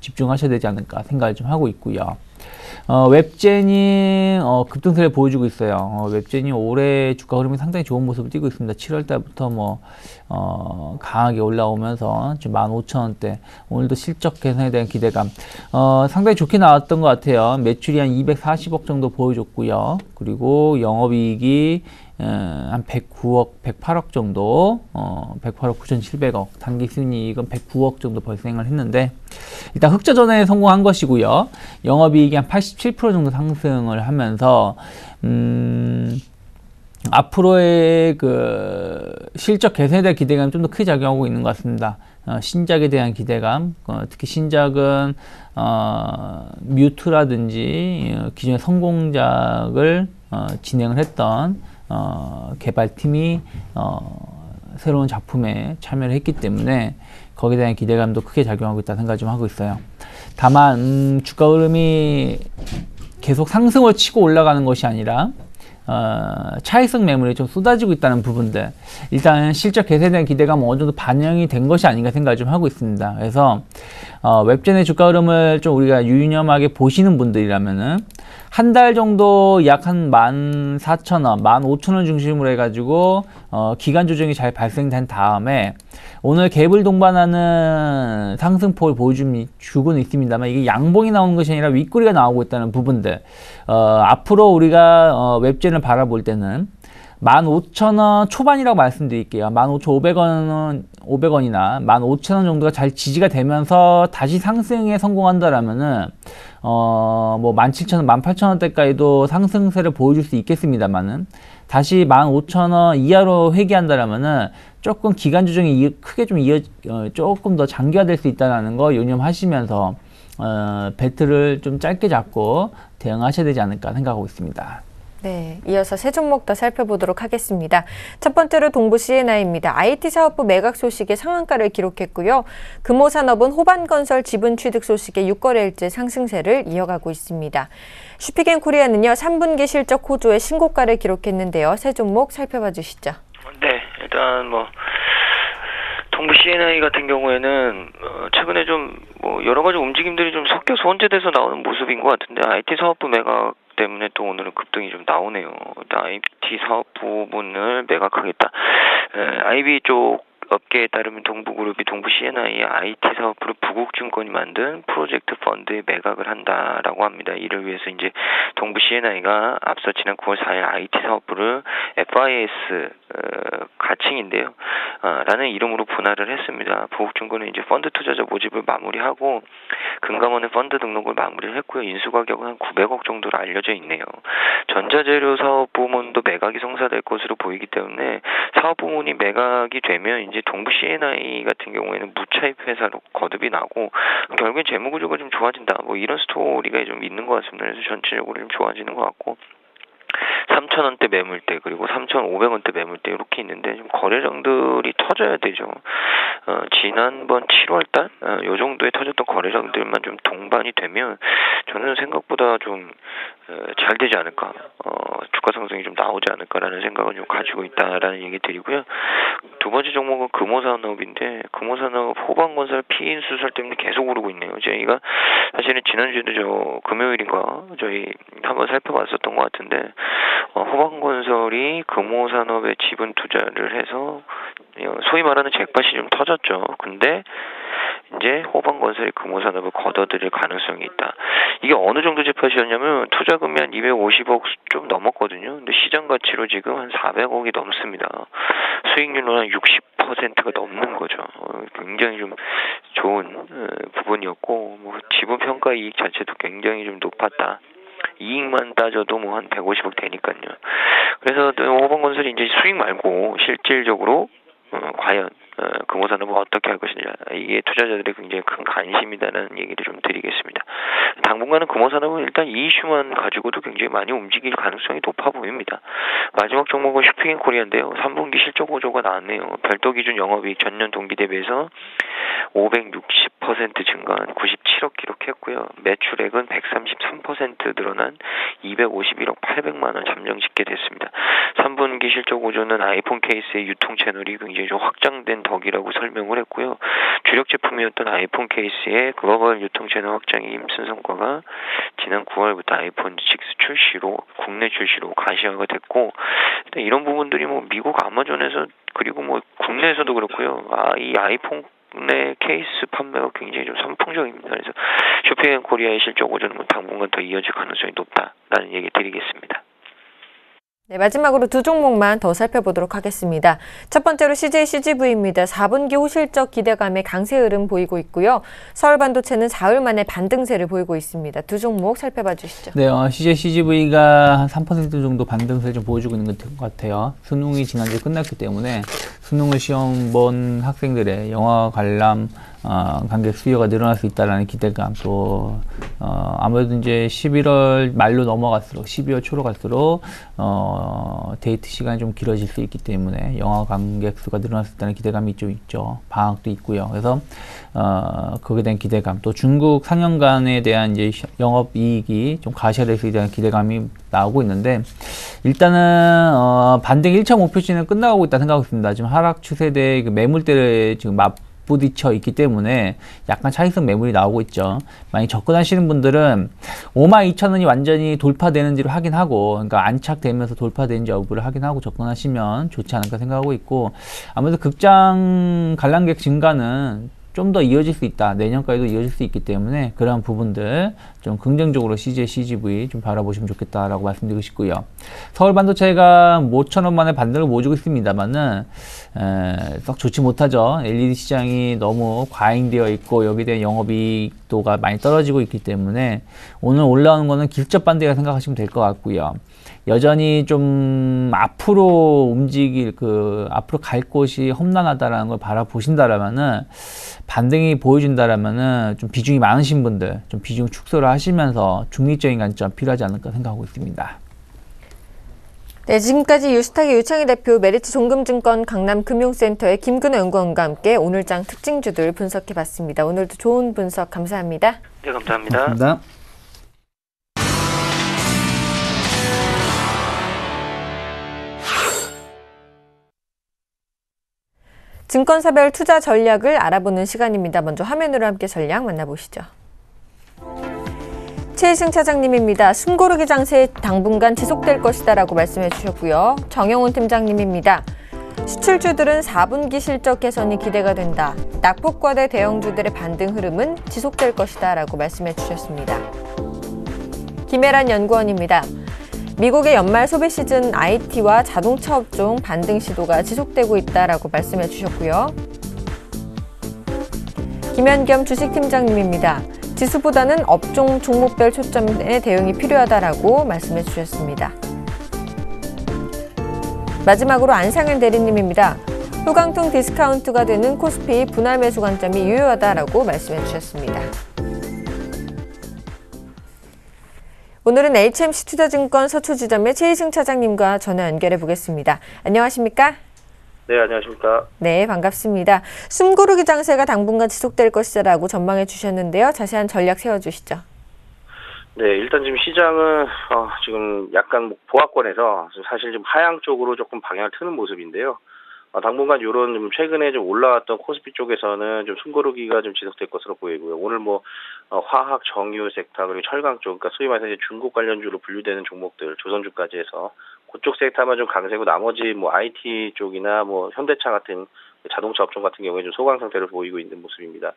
집중하셔야 되지 않을까 생각을 좀 하고 있고요. 웹젠이 급등세를 보여주고 있어요. 웹젠이 올해 주가 흐름이 상당히 좋은 모습을 띄고 있습니다. 7월달부터 강하게 올라오면서 지금 15,000원대, 오늘도 실적 개선에 대한 기대감 상당히 좋게 나왔던 것 같아요. 매출이 한 240억 정도 보여줬고요. 그리고 영업이익이 한 109억, 108억 정도, 108억 9,700억, 단기 순이익은 109억 정도 발생을 했는데, 일단 흑자 전환에 성공한 것이고요. 영업이익이 한 87% 정도 상승을 하면서 앞으로의 그 실적 개선에 대한 기대감이 좀 더 크게 작용하고 있는 것 같습니다. 신작에 대한 기대감, 특히 신작은 뮤트라든지 기존의 성공작을 진행을 했던 개발팀이 새로운 작품에 참여를 했기 때문에 거기에 대한 기대감도 크게 작용하고 있다 생각 좀 하고 있어요. 다만 주가 흐름이 계속 상승을 치고 올라가는 것이 아니라 차익성 매물이 좀 쏟아지고 있다는 부분들, 일단 실적 개선에 대한 기대감은 어느 정도 반영이 된 것이 아닌가 생각을 좀 하고 있습니다. 그래서 웹젠의 주가 흐름을 좀 우리가 유념하게 보시는 분들이라면은 한 달 정도 약 한 14,000원, 15,000원 중심으로 해가지고 기간 조정이 잘 발생된 다음에 오늘 갭을 동반하는 상승폭을 보여주고는 있습니다만 이게 양봉이 나오는 것이 아니라 윗꼬리가 나오고 있다는 부분들, 앞으로 우리가 웹젠을 바라볼 때는 15,000원 초반이라고 말씀드릴게요. 15,500원이나 15,000원 정도가 잘 지지가 되면서 다시 상승에 성공한다라면은 뭐 17,000원, 18,000원대까지도 상승세를 보여줄 수 있겠습니다만은 다시 15,000원 이하로 회귀한다라면은 조금 기간 조정이 크게 좀 조금 더 장기화될 수 있다는 거 유념하시면서 배틀을 좀 짧게 잡고 대응하셔야 되지 않을까 생각하고 있습니다. 네, 이어서 세 종목 더 살펴보도록 하겠습니다. 첫 번째로 동부 C&I입니다. IT 사업부 매각 소식에 상한가를 기록했고요. 금호산업은 호반건설 지분 취득 소식에 6거래일째 상승세를 이어가고 있습니다. 슈피겐코리아는요, 3분기 실적 호조에 신고가를 기록했는데요. 세 종목 살펴봐 주시죠. 네, 일단 뭐 동부 C&I 같은 경우에는 최근에 좀 뭐 여러 가지 움직임들이 좀 섞여서 혼재돼서 나오는 모습인 것 같은데, IT 사업부 매각 때문에 또 오늘은 급등이 좀 나오네요. 일단 IT 사업 부분을 매각하겠다. IB 쪽 업계에 따르면 동부그룹이 동부 C&I의 IT 사업부를 부국증권이 만든 프로젝트 펀드에 매각을 한다라고 합니다. 이를 위해서 이제 동부 C&I가 앞서 지난 9월 4일 IT 사업부를 FIS 가칭인데요. 라는 이름으로 분할을 했습니다. 부국증권은 이제 펀드 투자자 모집을 마무리하고 금감원의 펀드 등록을 마무리를 했고요. 인수가격은 한 900억 정도로 알려져 있네요. 전자재료 사업 부문도 매각이 성사될 것으로 보이기 때문에 사업 부문이 매각이 되면 이제 동부 C&I 같은 경우에는 무차입 회사로 거듭이 나고 결국엔 재무구조가 좀 좋아진다. 뭐 이런 스토리가 좀 있는 것 같습니다. 그래서 전체적으로 좀 좋아지는 것 같고, 3,000원대 매물대 그리고 3,500원대 매물대 이렇게 있는데 좀 거래량들이 터져야 되죠. 지난번 7월달 요 정도에 터졌던 거래량들만 좀 동반이 되면 저는 생각보다 좀 잘 되지 않을까, 주가 상승이 좀 나오지 않을까라는 생각을 좀 가지고 있다라는 얘기 드리고요. 두 번째 종목은 금호산업인데, 금호산업 호반건설 피인 수설 때문에 계속 오르고 있네요. 저희가 사실은 지난주에도 금요일인가 저희 한번 살펴봤었던 것 같은데, 호반건설이 금호산업에 지분 투자를 해서 소위 말하는 잭팟이 좀 터졌죠. 근데 이제 호반건설이 금호산업을 걷어들일 가능성이 있다. 이게 어느 정도 잭팟이었냐면 투자금이 한 250억 좀 넘었거든요. 근데 시장 가치로 지금 한 400억이 넘습니다. 수익률은 한 60%가 넘는 거죠. 굉장히 좀 좋은 부분이었고, 뭐 지분 평가 이익 자체도 굉장히 좀 높았다. 이익만 따져도 뭐 한 150억 되니까요. 그래서 호반건설이 이제 수익 말고 실질적으로 과연 금호산업은 어떻게 할 것이냐, 이게 투자자들의 굉장히 큰 관심이다라는 얘기를 좀 드리겠습니다. 당분간은 금호산업은 일단 이 이슈만 가지고도 굉장히 많이 움직일 가능성이 높아 보입니다. 마지막 종목은 슈피겐코리아인데요. 3분기 실적 호조가 나왔네요. 별도 기준 영업이익 전년 동기 대비해서 560% 증가한 97억 기록했고요. 매출액은 133% 늘어난 251억 800만 원 잠정 집계됐습니다. 3분기 실적 호조는 아이폰 케이스의 유통 채널이 굉장히 좀 확장된 덕이라고 설명을 했고요. 주력 제품이었던 아이폰 케이스의 글로벌 유통 채널 확장이 힘쓴 성과가 지난 9월부터 아이폰 6 출시로 국내 출시로 가시화가 됐고, 이런 부분들이 뭐 미국 아마존에서 그리고 뭐 국내에서도 그렇고요. 이 아이폰 네, 케이스 판매가 굉장히 좀 선풍적입니다. 그래서 슈피겐코리아의 실적 호조는 당분간 더 이어질 가능성이 높다라는 얘기 드리겠습니다. 네, 마지막으로 두 종목만 더 살펴보도록 하겠습니다. 첫 번째로 CJ CGV입니다. 4분기 호실적 기대감의 강세 흐름 보이고 있고요. 서울반도체는 사흘 만에 반등세를 보이고 있습니다. 두 종목 살펴봐 주시죠. 네, CJ CGV가 한 3% 정도 반등세를 좀 보여주고 있는 것 같아요. 수능이 지난주에 끝났기 때문에 수능을 시험 본 학생들의 영화 관람 관객 수요가 늘어날 수 있다는 기대감, 또 아무래도 이제 11월 말로 넘어갈수록 12월 초로 갈수록 데이트 시간이 좀 길어질 수 있기 때문에 영화 관객 수가 늘어날 수 있다는 기대감이 좀 있죠. 방학도 있고요. 그래서 거기에 대한 기대감, 또 중국 상영관에 대한 이제 영업 이익이 좀 가시화될 수 있다는 기대감이 나오고 있는데, 일단은 반등 1차 목표치는 끝나가고 있다 생각하고 있습니다. 지금 하락 추세대 그 매물대를 지금 부딪혀 있기 때문에 약간 차익성 매물이 나오고 있죠. 만약 접근하시는 분들은 52,000원이 완전히 돌파되는지를 확인하고, 그러니까 안착되면서 돌파되는지 여부를 확인하고 접근하시면 좋지 않을까 생각하고 있고, 아무래도 극장 관람객 증가는 좀 더 이어질 수 있다. 내년까지도 이어질 수 있기 때문에 그런 부분들 좀 긍정적으로 CJ CGV 좀 바라보시면 좋겠다라고 말씀드리고 싶고요. 서울반도체가 5,000원 만에 반등을 보여주고 있습니다만은 썩 좋지 못하죠. LED 시장이 너무 과잉되어 있고 여기에 대한 영업이익도가 많이 떨어지고 있기 때문에 오늘 올라오는 거는 기술적 반대가 생각하시면 될 것 같고요. 여전히 좀 앞으로 움직일 앞으로 갈 곳이 험난하다라는 걸 바라보신다라면은, 반등이 보여준다라면은 좀 비중이 많으신 분들 좀 비중 축소를 하시면서 중립적인 관점 필요하지 않을까 생각하고 있습니다. 네, 지금까지 유스탁의 유창희 대표, 메리츠 종금증권 강남금융센터의 김근호 연구원과 함께 오늘장 특징주들 분석해봤습니다. 오늘도 좋은 분석 감사합니다. 네, 감사합니다. 감사합니다. 증권사별 투자 전략을 알아보는 시간입니다. 먼저 화면으로 함께 전략 만나보시죠. 최희승 차장님입니다. 숨고르기 장세 당분간 지속될 것이다라고 말씀해 주셨고요. 정영훈 팀장님입니다. 수출주들은 4분기 실적 개선이 기대가 된다. 낙폭과대 대형주들의 반등 흐름은 지속될 것이다라고 말씀해 주셨습니다. 김혜란 연구원입니다. 미국의 연말 소비 시즌 IT와 자동차 업종 반등 시도가 지속되고 있다라고 말씀해 주셨고요. 김현겸 주식팀장님입니다. 지수보다는 업종 종목별 초점의 대응이 필요하다라고 말씀해 주셨습니다. 마지막으로 안상현 대리님입니다. 효강통 디스카운트가 되는 코스피 분할 매수 관점이 유효하다라고 말씀해 주셨습니다. 오늘은 HMC 투자증권 서초지점의 최희승 차장님과 전화 연결해 보겠습니다. 안녕하십니까? 네, 안녕하십니까? 네, 반갑습니다. 숨고르기 장세가 당분간 지속될 것이라고 전망해 주셨는데요. 자세한 전략 세워주시죠. 네, 일단 지금 시장은 지금 약간 보합권에서 사실 좀 하향 쪽으로 조금 방향을 트는 모습인데요. 당분간 이런 좀 최근에 좀 올라왔던 코스피 쪽에서는 좀 숨고르기가 좀 지속될 것으로 보이고요. 오늘 화학, 정유 섹터 그리고 철강 쪽, 그러니까 소위 말해서 이제 중국 관련주로 분류되는 종목들, 조선주까지 해서 그쪽 섹터만 좀 강세고 나머지 IT 쪽이나 현대차 같은 자동차 업종 같은 경우에 좀 소강 상태를 보이고 있는 모습입니다.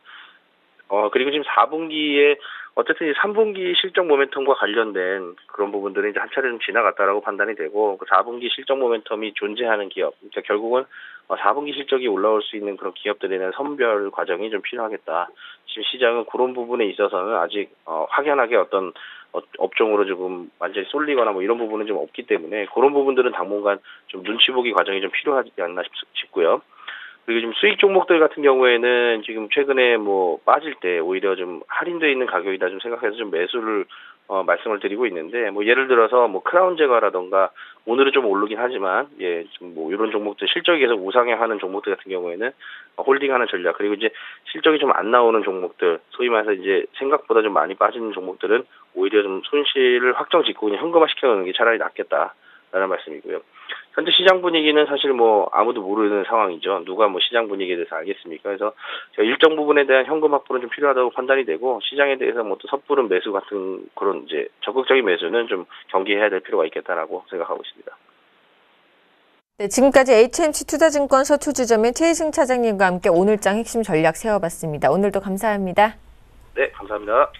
그리고 지금 4분기에 어쨌든 3분기 실적 모멘텀과 관련된 그런 부분들은 이제 한 차례 좀 지나갔다라고 판단이 되고, 그 4분기 실적 모멘텀이 존재하는 기업, 그러니까 결국은 4분기 실적이 올라올 수 있는 그런 기업들에 대한 선별 과정이 좀 필요하겠다. 지금 시장은 그런 부분에 있어서는 아직 확연하게 어떤 업종으로 조금 완전히 쏠리거나 이런 부분은 좀 없기 때문에 그런 부분들은 당분간 좀 눈치 보기 과정이 좀 필요하지 않나 싶고요. 그리고 지금 수익 종목들 같은 경우에는 지금 최근에 빠질 때 오히려 좀 할인되어 있는 가격이다 좀 생각해서 좀 매수를 말씀을 드리고 있는데, 예를 들어서 크라운 제거라던가 오늘은 좀 오르긴 하지만 좀 이런 종목들 실적이 계속 우상향하는 종목들 같은 경우에는 홀딩하는 전략, 그리고 이제 실적이 좀 안 나오는 종목들, 소위 말해서 이제 생각보다 좀 많이 빠지는 종목들은 오히려 좀 손실을 확정 짓고 그냥 현금화 시켜놓는 게 차라리 낫겠다라는 말씀이고요. 현재 시장 분위기는 사실 아무도 모르는 상황이죠. 누가 시장 분위기에 대해서 알겠습니까? 그래서 일정 부분에 대한 현금 확보는 좀 필요하다고 판단이 되고, 시장에 대해서 또 섣부른 매수 같은 그런 이제 적극적인 매수는 좀 경계해야 될 필요가 있겠다라고 생각하고 있습니다. 네, 지금까지 HMC 투자증권 서초지점의 최희승 차장님과 함께 오늘장 핵심 전략 세워봤습니다. 오늘도 감사합니다. 네, 감사합니다.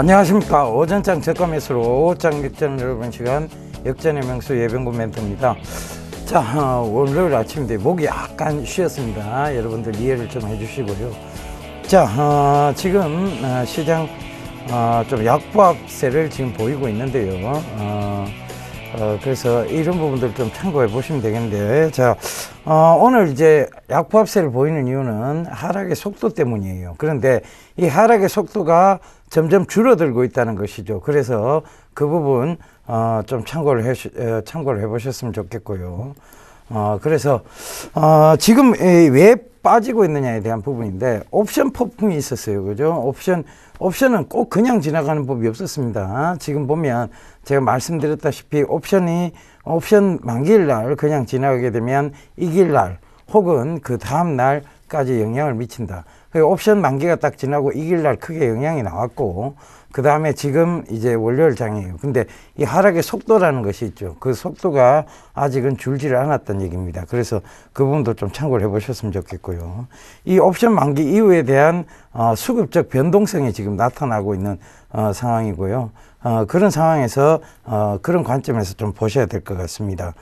안녕하십니까. 오전장 저가 매수로 오후장 역전 여러분 시간 역전의 명수 예병구 멘토입니다. 자, 월요일 아침인데 목이 약간 쉬었습니다. 여러분들 이해를 좀 해주시고요. 자, 지금 시장 좀 약보합세를 지금 보이고 있는데요. 그래서 이런 부분들 좀 참고해 보시면 되겠는데, 자, 오늘 이제 약보합세를 보이는 이유는 하락의 속도 때문이에요. 그런데 이 하락의 속도가 점점 줄어들고 있다는 것이죠. 그래서 그 부분 좀 참고를 해 보셨으면 좋겠고요. 그래서 지금 왜 빠지고 있느냐에 대한 부분인데, 옵션 폭풍이 있었어요. 그죠? 옵션은 꼭 그냥 지나가는 법이 없었습니다. 지금 보면 제가 말씀드렸다시피 옵션 만기일 날 그냥 지나가게 되면 이길 날 혹은 그 다음 날까지 영향을 미친다. 옵션 만기가 딱 지나고 이길 날 크게 영향이 나왔고, 그 다음에 지금 이제 월요일 장이에요. 근데 이 하락의 속도라는 것이 있죠. 그 속도가 아직은 줄지를 않았다는 얘기입니다. 그래서 그 부분도 좀 참고를 해보셨으면 좋겠고요. 이 옵션 만기 이후에 대한 수급적 변동성이 지금 나타나고 있는 상황이고요. 그런 상황에서 그런 관점에서 좀 보셔야 될 것 같습니다.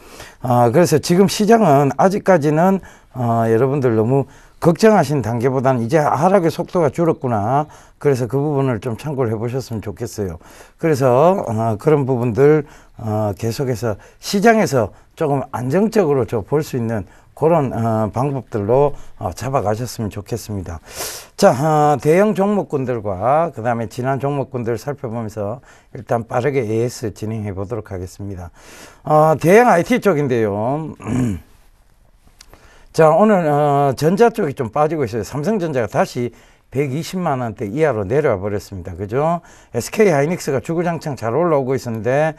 그래서 지금 시장은 아직까지는 여러분들 너무 걱정하신 단계보다는 이제 하락의 속도가 줄었구나. 그래서 그 부분을 좀 참고를 해보셨으면 좋겠어요. 그래서 그런 부분들 계속해서 시장에서 조금 안정적으로 볼 수 있는 그런 방법들로 잡아가셨으면 좋겠습니다. 자, 대형 종목군들과 그 다음에 지난 종목군들 살펴보면서 일단 빠르게 AS 진행해 보도록 하겠습니다. 대형 IT 쪽인데요. 자, 오늘 전자 쪽이 좀 빠지고 있어요. 삼성전자가 다시 120만 원대 이하로 내려와 버렸습니다. 그죠? SK 하이닉스가 주구장창 잘 올라오고 있었는데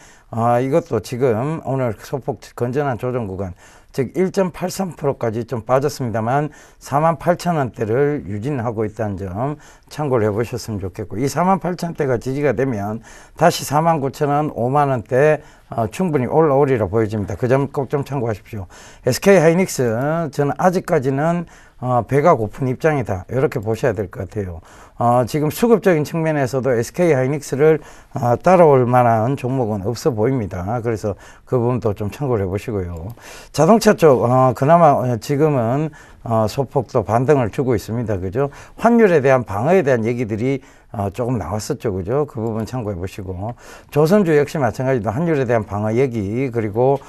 이것도 지금 오늘 소폭 건전한 조정 구간, 즉 1.83%까지 좀 빠졌습니다만 48,000원대를 유지하고 있다는 점 참고를 해보셨으면 좋겠고, 이 48,000원대가 지지가 되면 다시 49,000원, 5만원대 충분히 올라오리라 보여집니다. 그 점 꼭 좀 참고하십시오. SK 하이닉스 저는 아직까지는 배가 고픈 입장이다, 이렇게 보셔야 될 것 같아요. 지금 수급적인 측면에서도 SK 하이닉스를 따라올 만한 종목은 없어 보입니다. 그래서 그 부분도 좀 참고를 해보시고요. 자동차 쪽 그나마 지금은 소폭도 반등을 주고 있습니다. 그죠? 환율에 대한 방어에 대한 얘기들이 조금 나왔었죠. 그죠? 그 부분 참고해 보시고, 조선주 역시 마찬가지로 환율에 대한 방어 얘기, 그리고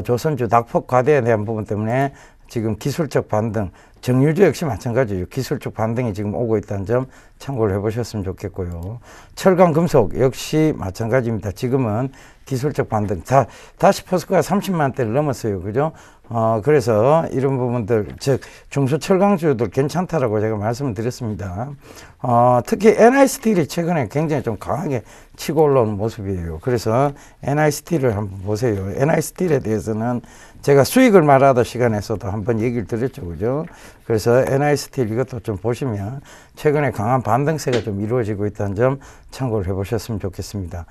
조선주 낙폭 과대에 대한 부분 때문에 지금 기술적 반등, 정유주 역시 마찬가지예요. 기술적 반등이 지금 오고 있다는 점 참고를 해보셨으면 좋겠고요. 철강 금속 역시 마찬가지입니다. 지금은 기술적 반등, 다시 포스코가 30만대를 넘었어요. 그죠? 그래서 이런 부분들, 즉 중소철강주들 괜찮다라고 제가 말씀을 드렸습니다. 특히 NI스틸이 최근에 굉장히 좀 강하게 치고 올라오는 모습이에요. 그래서 NI스틸을 한번 보세요. NI스틸에 대해서는 제가 수익을 말하던 시간에서도 한번 얘기를 드렸죠. 그죠? 그래서 NI스틸 이것도 좀 보시면 최근에 강한 반등세가 좀 이루어지고 있다는 점 참고를 해보셨으면 좋겠습니다.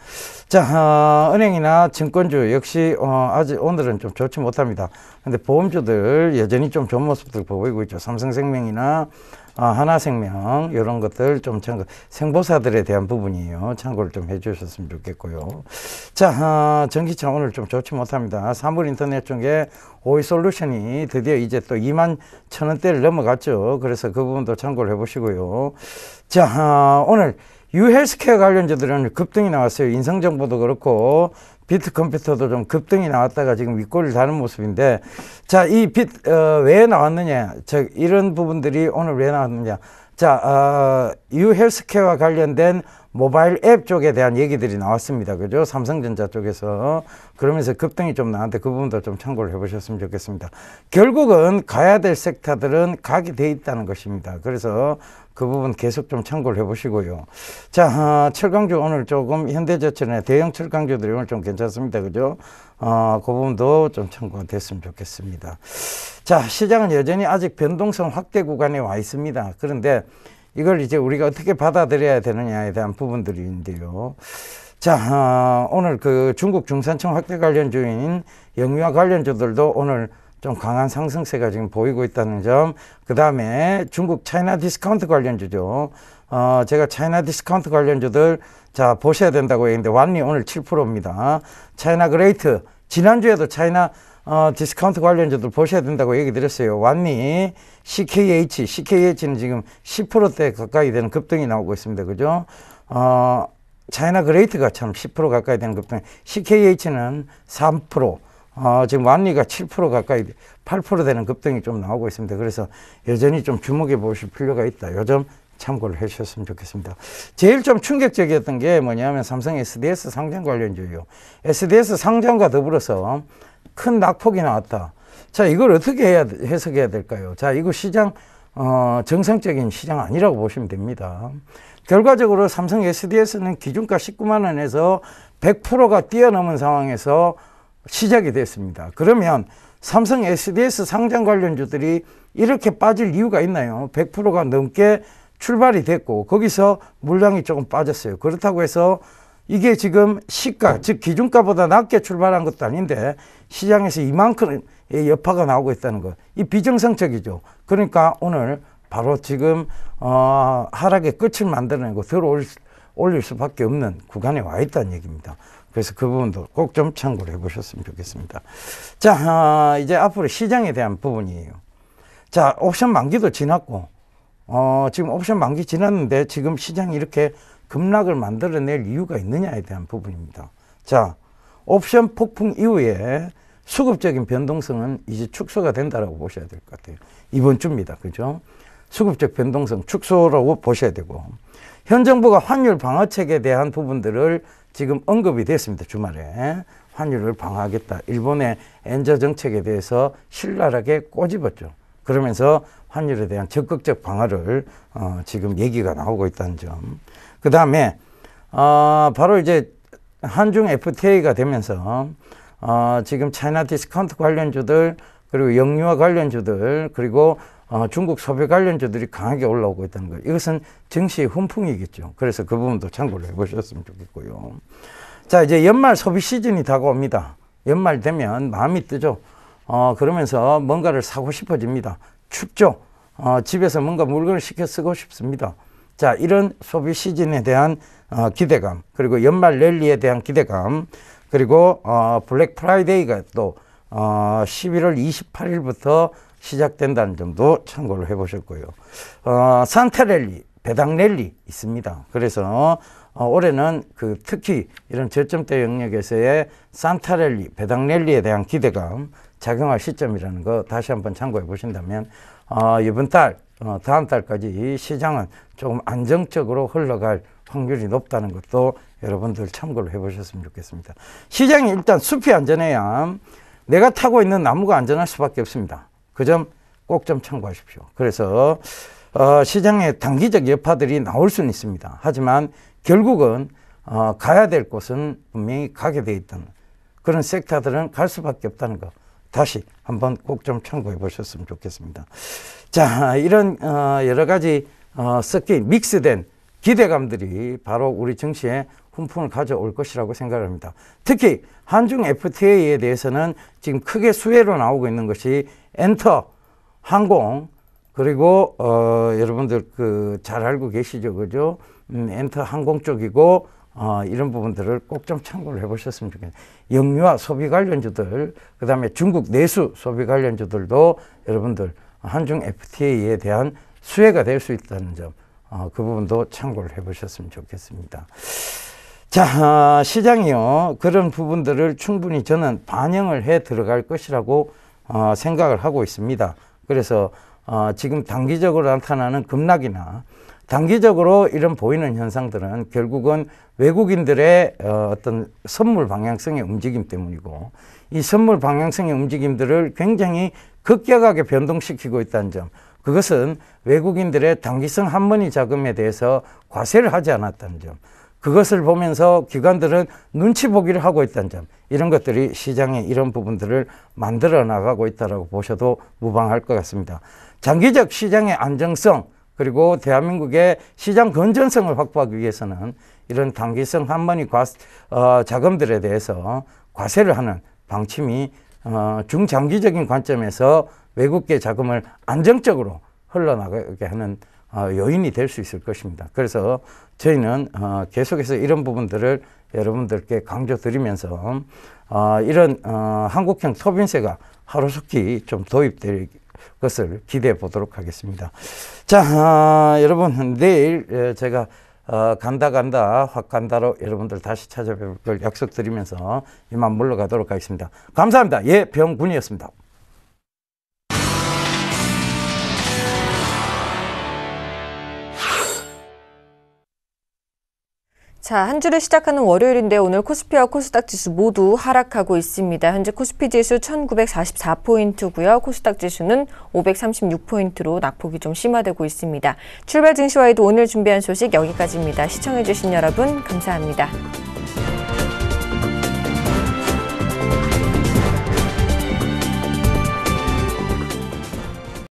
자, 은행이나 증권주 역시 아직 오늘은 좀 좋지 못합니다. 근데 보험주들 여전히 좀 좋은 모습들 보이고 있죠. 삼성생명이나 하나생명 이런 것들 좀 참고, 생보사들에 대한 부분이에요. 참고를 좀 해주셨으면 좋겠고요. 자, 전기차 오늘 좀 좋지 못합니다. 사물인터넷 쪽에 오이솔루션이 드디어 이제 또 21,000원대를 넘어갔죠. 그래서 그 부분도 참고를 해보시고요. 자, 오늘 유헬스케어 관련주들은 급등이 나왔어요. 인성정보도 그렇고 비트컴퓨터도 좀 급등이 나왔다가 지금 윗골을 다는 모습인데, 자, 이 왜 나왔느냐, 이런 부분들이 오늘 왜 나왔느냐. 자, 유헬스케어와 관련된 모바일 앱 쪽에 대한 얘기들이 나왔습니다. 그죠? 삼성전자 쪽에서. 그러면서 급등이 좀 나왔는데 그 부분도 좀 참고를 해보셨으면 좋겠습니다. 결국은 가야 될 섹터들은 가게 돼 있다는 것입니다. 그래서 그 부분 계속 좀 참고를 해보시고요. 자, 철강주 오늘 조금 현대제철이나 대형 철강주들이 오늘 좀 괜찮습니다. 그죠? 그 부분도 좀 참고가 됐으면 좋겠습니다. 자, 시장은 여전히 아직 변동성 확대 구간에 와 있습니다. 그런데 이걸 이제 우리가 어떻게 받아들여야 되느냐에 대한 부분들인데요. 자, 오늘 그 중국 중산층 확대 관련주인 영유아 관련주들도 오늘 좀 강한 상승세가 지금 보이고 있다는 점. 그 다음에 중국 차이나 디스카운트 관련주죠. 제가 차이나 디스카운트 관련주들 자 보셔야 된다고 했는데 완리 오늘 7%입니다. 차이나 그레이트 지난주에도 차이나 디스카운트 관련주들 보셔야 된다고 얘기 드렸어요. 완리 CKH는 지금 10%대 가까이 되는 급등이 나오고 있습니다. 그죠? 차이나 그레이트가 참 10% 가까이 되는 급등, CKH는 3%, 지금 완리가 7% 가까이 8% 되는 급등이 좀 나오고 있습니다. 그래서 여전히 좀 주목해 보실 필요가 있다. 요점 참고를 해 주셨으면 좋겠습니다. 제일 좀 충격적이었던 게 뭐냐면 삼성 SDS 상장 관련주예요. SDS 상장과 더불어서 큰 낙폭이 나왔다. 자, 이걸 어떻게 해석해야 될까요? 자, 이거 시장 정상적인 시장 아니라고 보시면 됩니다. 결과적으로 삼성 SDS는 기준가 19만 원에서 100%가 뛰어넘은 상황에서 시작이 됐습니다. 그러면 삼성 SDS 상장 관련주들이 이렇게 빠질 이유가 있나요? 100%가 넘게 출발이 됐고 거기서 물량이 조금 빠졌어요. 그렇다고 해서 이게 지금 시가, 즉 기준가보다 낮게 출발한 것도 아닌데 시장에서 이만큼의 여파가 나오고 있다는 것, 이 비정상적이죠. 그러니까 오늘 바로 지금 하락의 끝을 만들어내고 올릴 수밖에 없는 구간에 와 있다는 얘기입니다. 그래서 그 부분도 꼭 좀 참고를 해보셨으면 좋겠습니다. 자, 이제 앞으로 시장에 대한 부분이에요. 자, 옵션 만기도 지났고 지금 옵션 만기 지났는데 지금 시장이 이렇게 급락을 만들어낼 이유가 있느냐에 대한 부분입니다. 자, 옵션 폭풍 이후에 수급적인 변동성은 이제 축소가 된다라고 보셔야 될 것 같아요. 이번 주입니다. 그죠? 수급적 변동성 축소라고 보셔야 되고, 현 정부가 환율 방어책에 대한 부분들을 지금 언급이 됐습니다. 주말에 환율을 방어하겠다. 일본의 엔저 정책에 대해서 신랄하게 꼬집었죠. 그러면서 환율에 대한 적극적 방어를 지금 얘기가 나오고 있다는 점. 그 다음에 바로 이제 한중 FTA가 되면서 지금 차이나 디스카운트 관련주들, 그리고 영유아 관련주들, 그리고 중국 소비 관련주들이 강하게 올라오고 있다는 거. 이것은 증시의 훈풍이겠죠. 그래서 그 부분도 참고를 해보셨으면 좋겠고요. 자, 이제 연말 소비 시즌이 다가옵니다. 연말 되면 마음이 뜨죠. 그러면서 뭔가를 사고 싶어집니다. 춥죠. 집에서 뭔가 물건을 시켜 쓰고 싶습니다. 자, 이런 소비 시즌에 대한 기대감, 그리고 연말 랠리에 대한 기대감, 그리고 블랙 프라이데이가 또 11월 28일부터 시작된다는 점도 참고를 해보셨고요. 산타 랠리, 배당 랠리 있습니다. 그래서 올해는 특히 이런 저점대 영역에서의 산타 랠리, 배당 랠리에 대한 기대감 작용할 시점이라는 거 다시 한번 참고해 보신다면 이번 달, 다음 달까지 시장은 조금 안정적으로 흘러갈 확률이 높다는 것도 여러분들 참고를 해보셨으면 좋겠습니다. 시장이 일단 숲이 안전해야 내가 타고 있는 나무가 안전할 수밖에 없습니다. 그 점 꼭 좀 참고하십시오. 그래서 시장에 단기적 여파들이 나올 수는 있습니다. 하지만 결국은 가야 될 곳은 분명히 가게 돼 있다는 그런 섹터들은 갈 수밖에 없다는 거 다시 한번 꼭 좀 참고해 보셨으면 좋겠습니다. 자, 이런 여러 가지 섞인 믹스된 기대감들이 바로 우리 증시에 훈풍을 가져올 것이라고 생각을 합니다. 특히 한중 FTA에 대해서는 지금 크게 수혜로 나오고 있는 것이 엔터, 항공, 그리고 여러분들 잘 알고 계시죠, 그죠? 엔터 항공 쪽이고 이런 부분들을 꼭 좀 참고를 해보셨으면 좋겠습니다. 영유아 소비 관련주들, 그 다음에 중국 내수 소비 관련주들도 여러분들 한중 FTA에 대한 수혜가 될 수 있다는 점, 그 부분도 참고를 해보셨으면 좋겠습니다. 자, 시장이요, 그런 부분들을 충분히 저는 반영을 해 들어갈 것이라고 생각을 하고 있습니다. 그래서 지금 단기적으로 나타나는 급락이나 단기적으로 이런 보이는 현상들은 결국은 외국인들의 어떤 선물 방향성의 움직임 때문이고, 이 선물 방향성의 움직임들을 굉장히 급격하게 변동시키고 있다는 점, 그것은 외국인들의 단기성 한머니 자금에 대해서 과세를 하지 않았다는 점, 그것을 보면서 기관들은 눈치 보기를 하고 있다는 점, 이런 것들이 시장에 이런 부분들을 만들어 나가고 있다고 보셔도 무방할 것 같습니다. 장기적 시장의 안정성, 그리고 대한민국의 시장 건전성을 확보하기 위해서는 이런 단기성 한머니 자금들에 대해서 과세를 하는 방침이 중장기적인 관점에서 외국계 자금을 안정적으로 흘러나가게 하는 요인이 될 수 있을 것입니다. 그래서 저희는 계속해서 이런 부분들을 여러분들께 강조드리면서 이런 한국형 토빈세가 하루속히 좀 도입될 것을 기대해 보도록 하겠습니다. 자, 여러분 내일 제가 간다 확 간다로 여러분들 다시 찾아뵐 걸 약속드리면서 이만 물러가도록 하겠습니다. 감사합니다. 예병군이었습니다. 자, 한 주를 시작하는 월요일인데 오늘 코스피와 코스닥 지수 모두 하락하고 있습니다. 현재 코스피 지수 1944포인트고요. 코스닥 지수는 536포인트로 낙폭이 좀 심화되고 있습니다. 출발 증시와이도 오늘 준비한 소식 여기까지입니다. 시청해주신 여러분 감사합니다.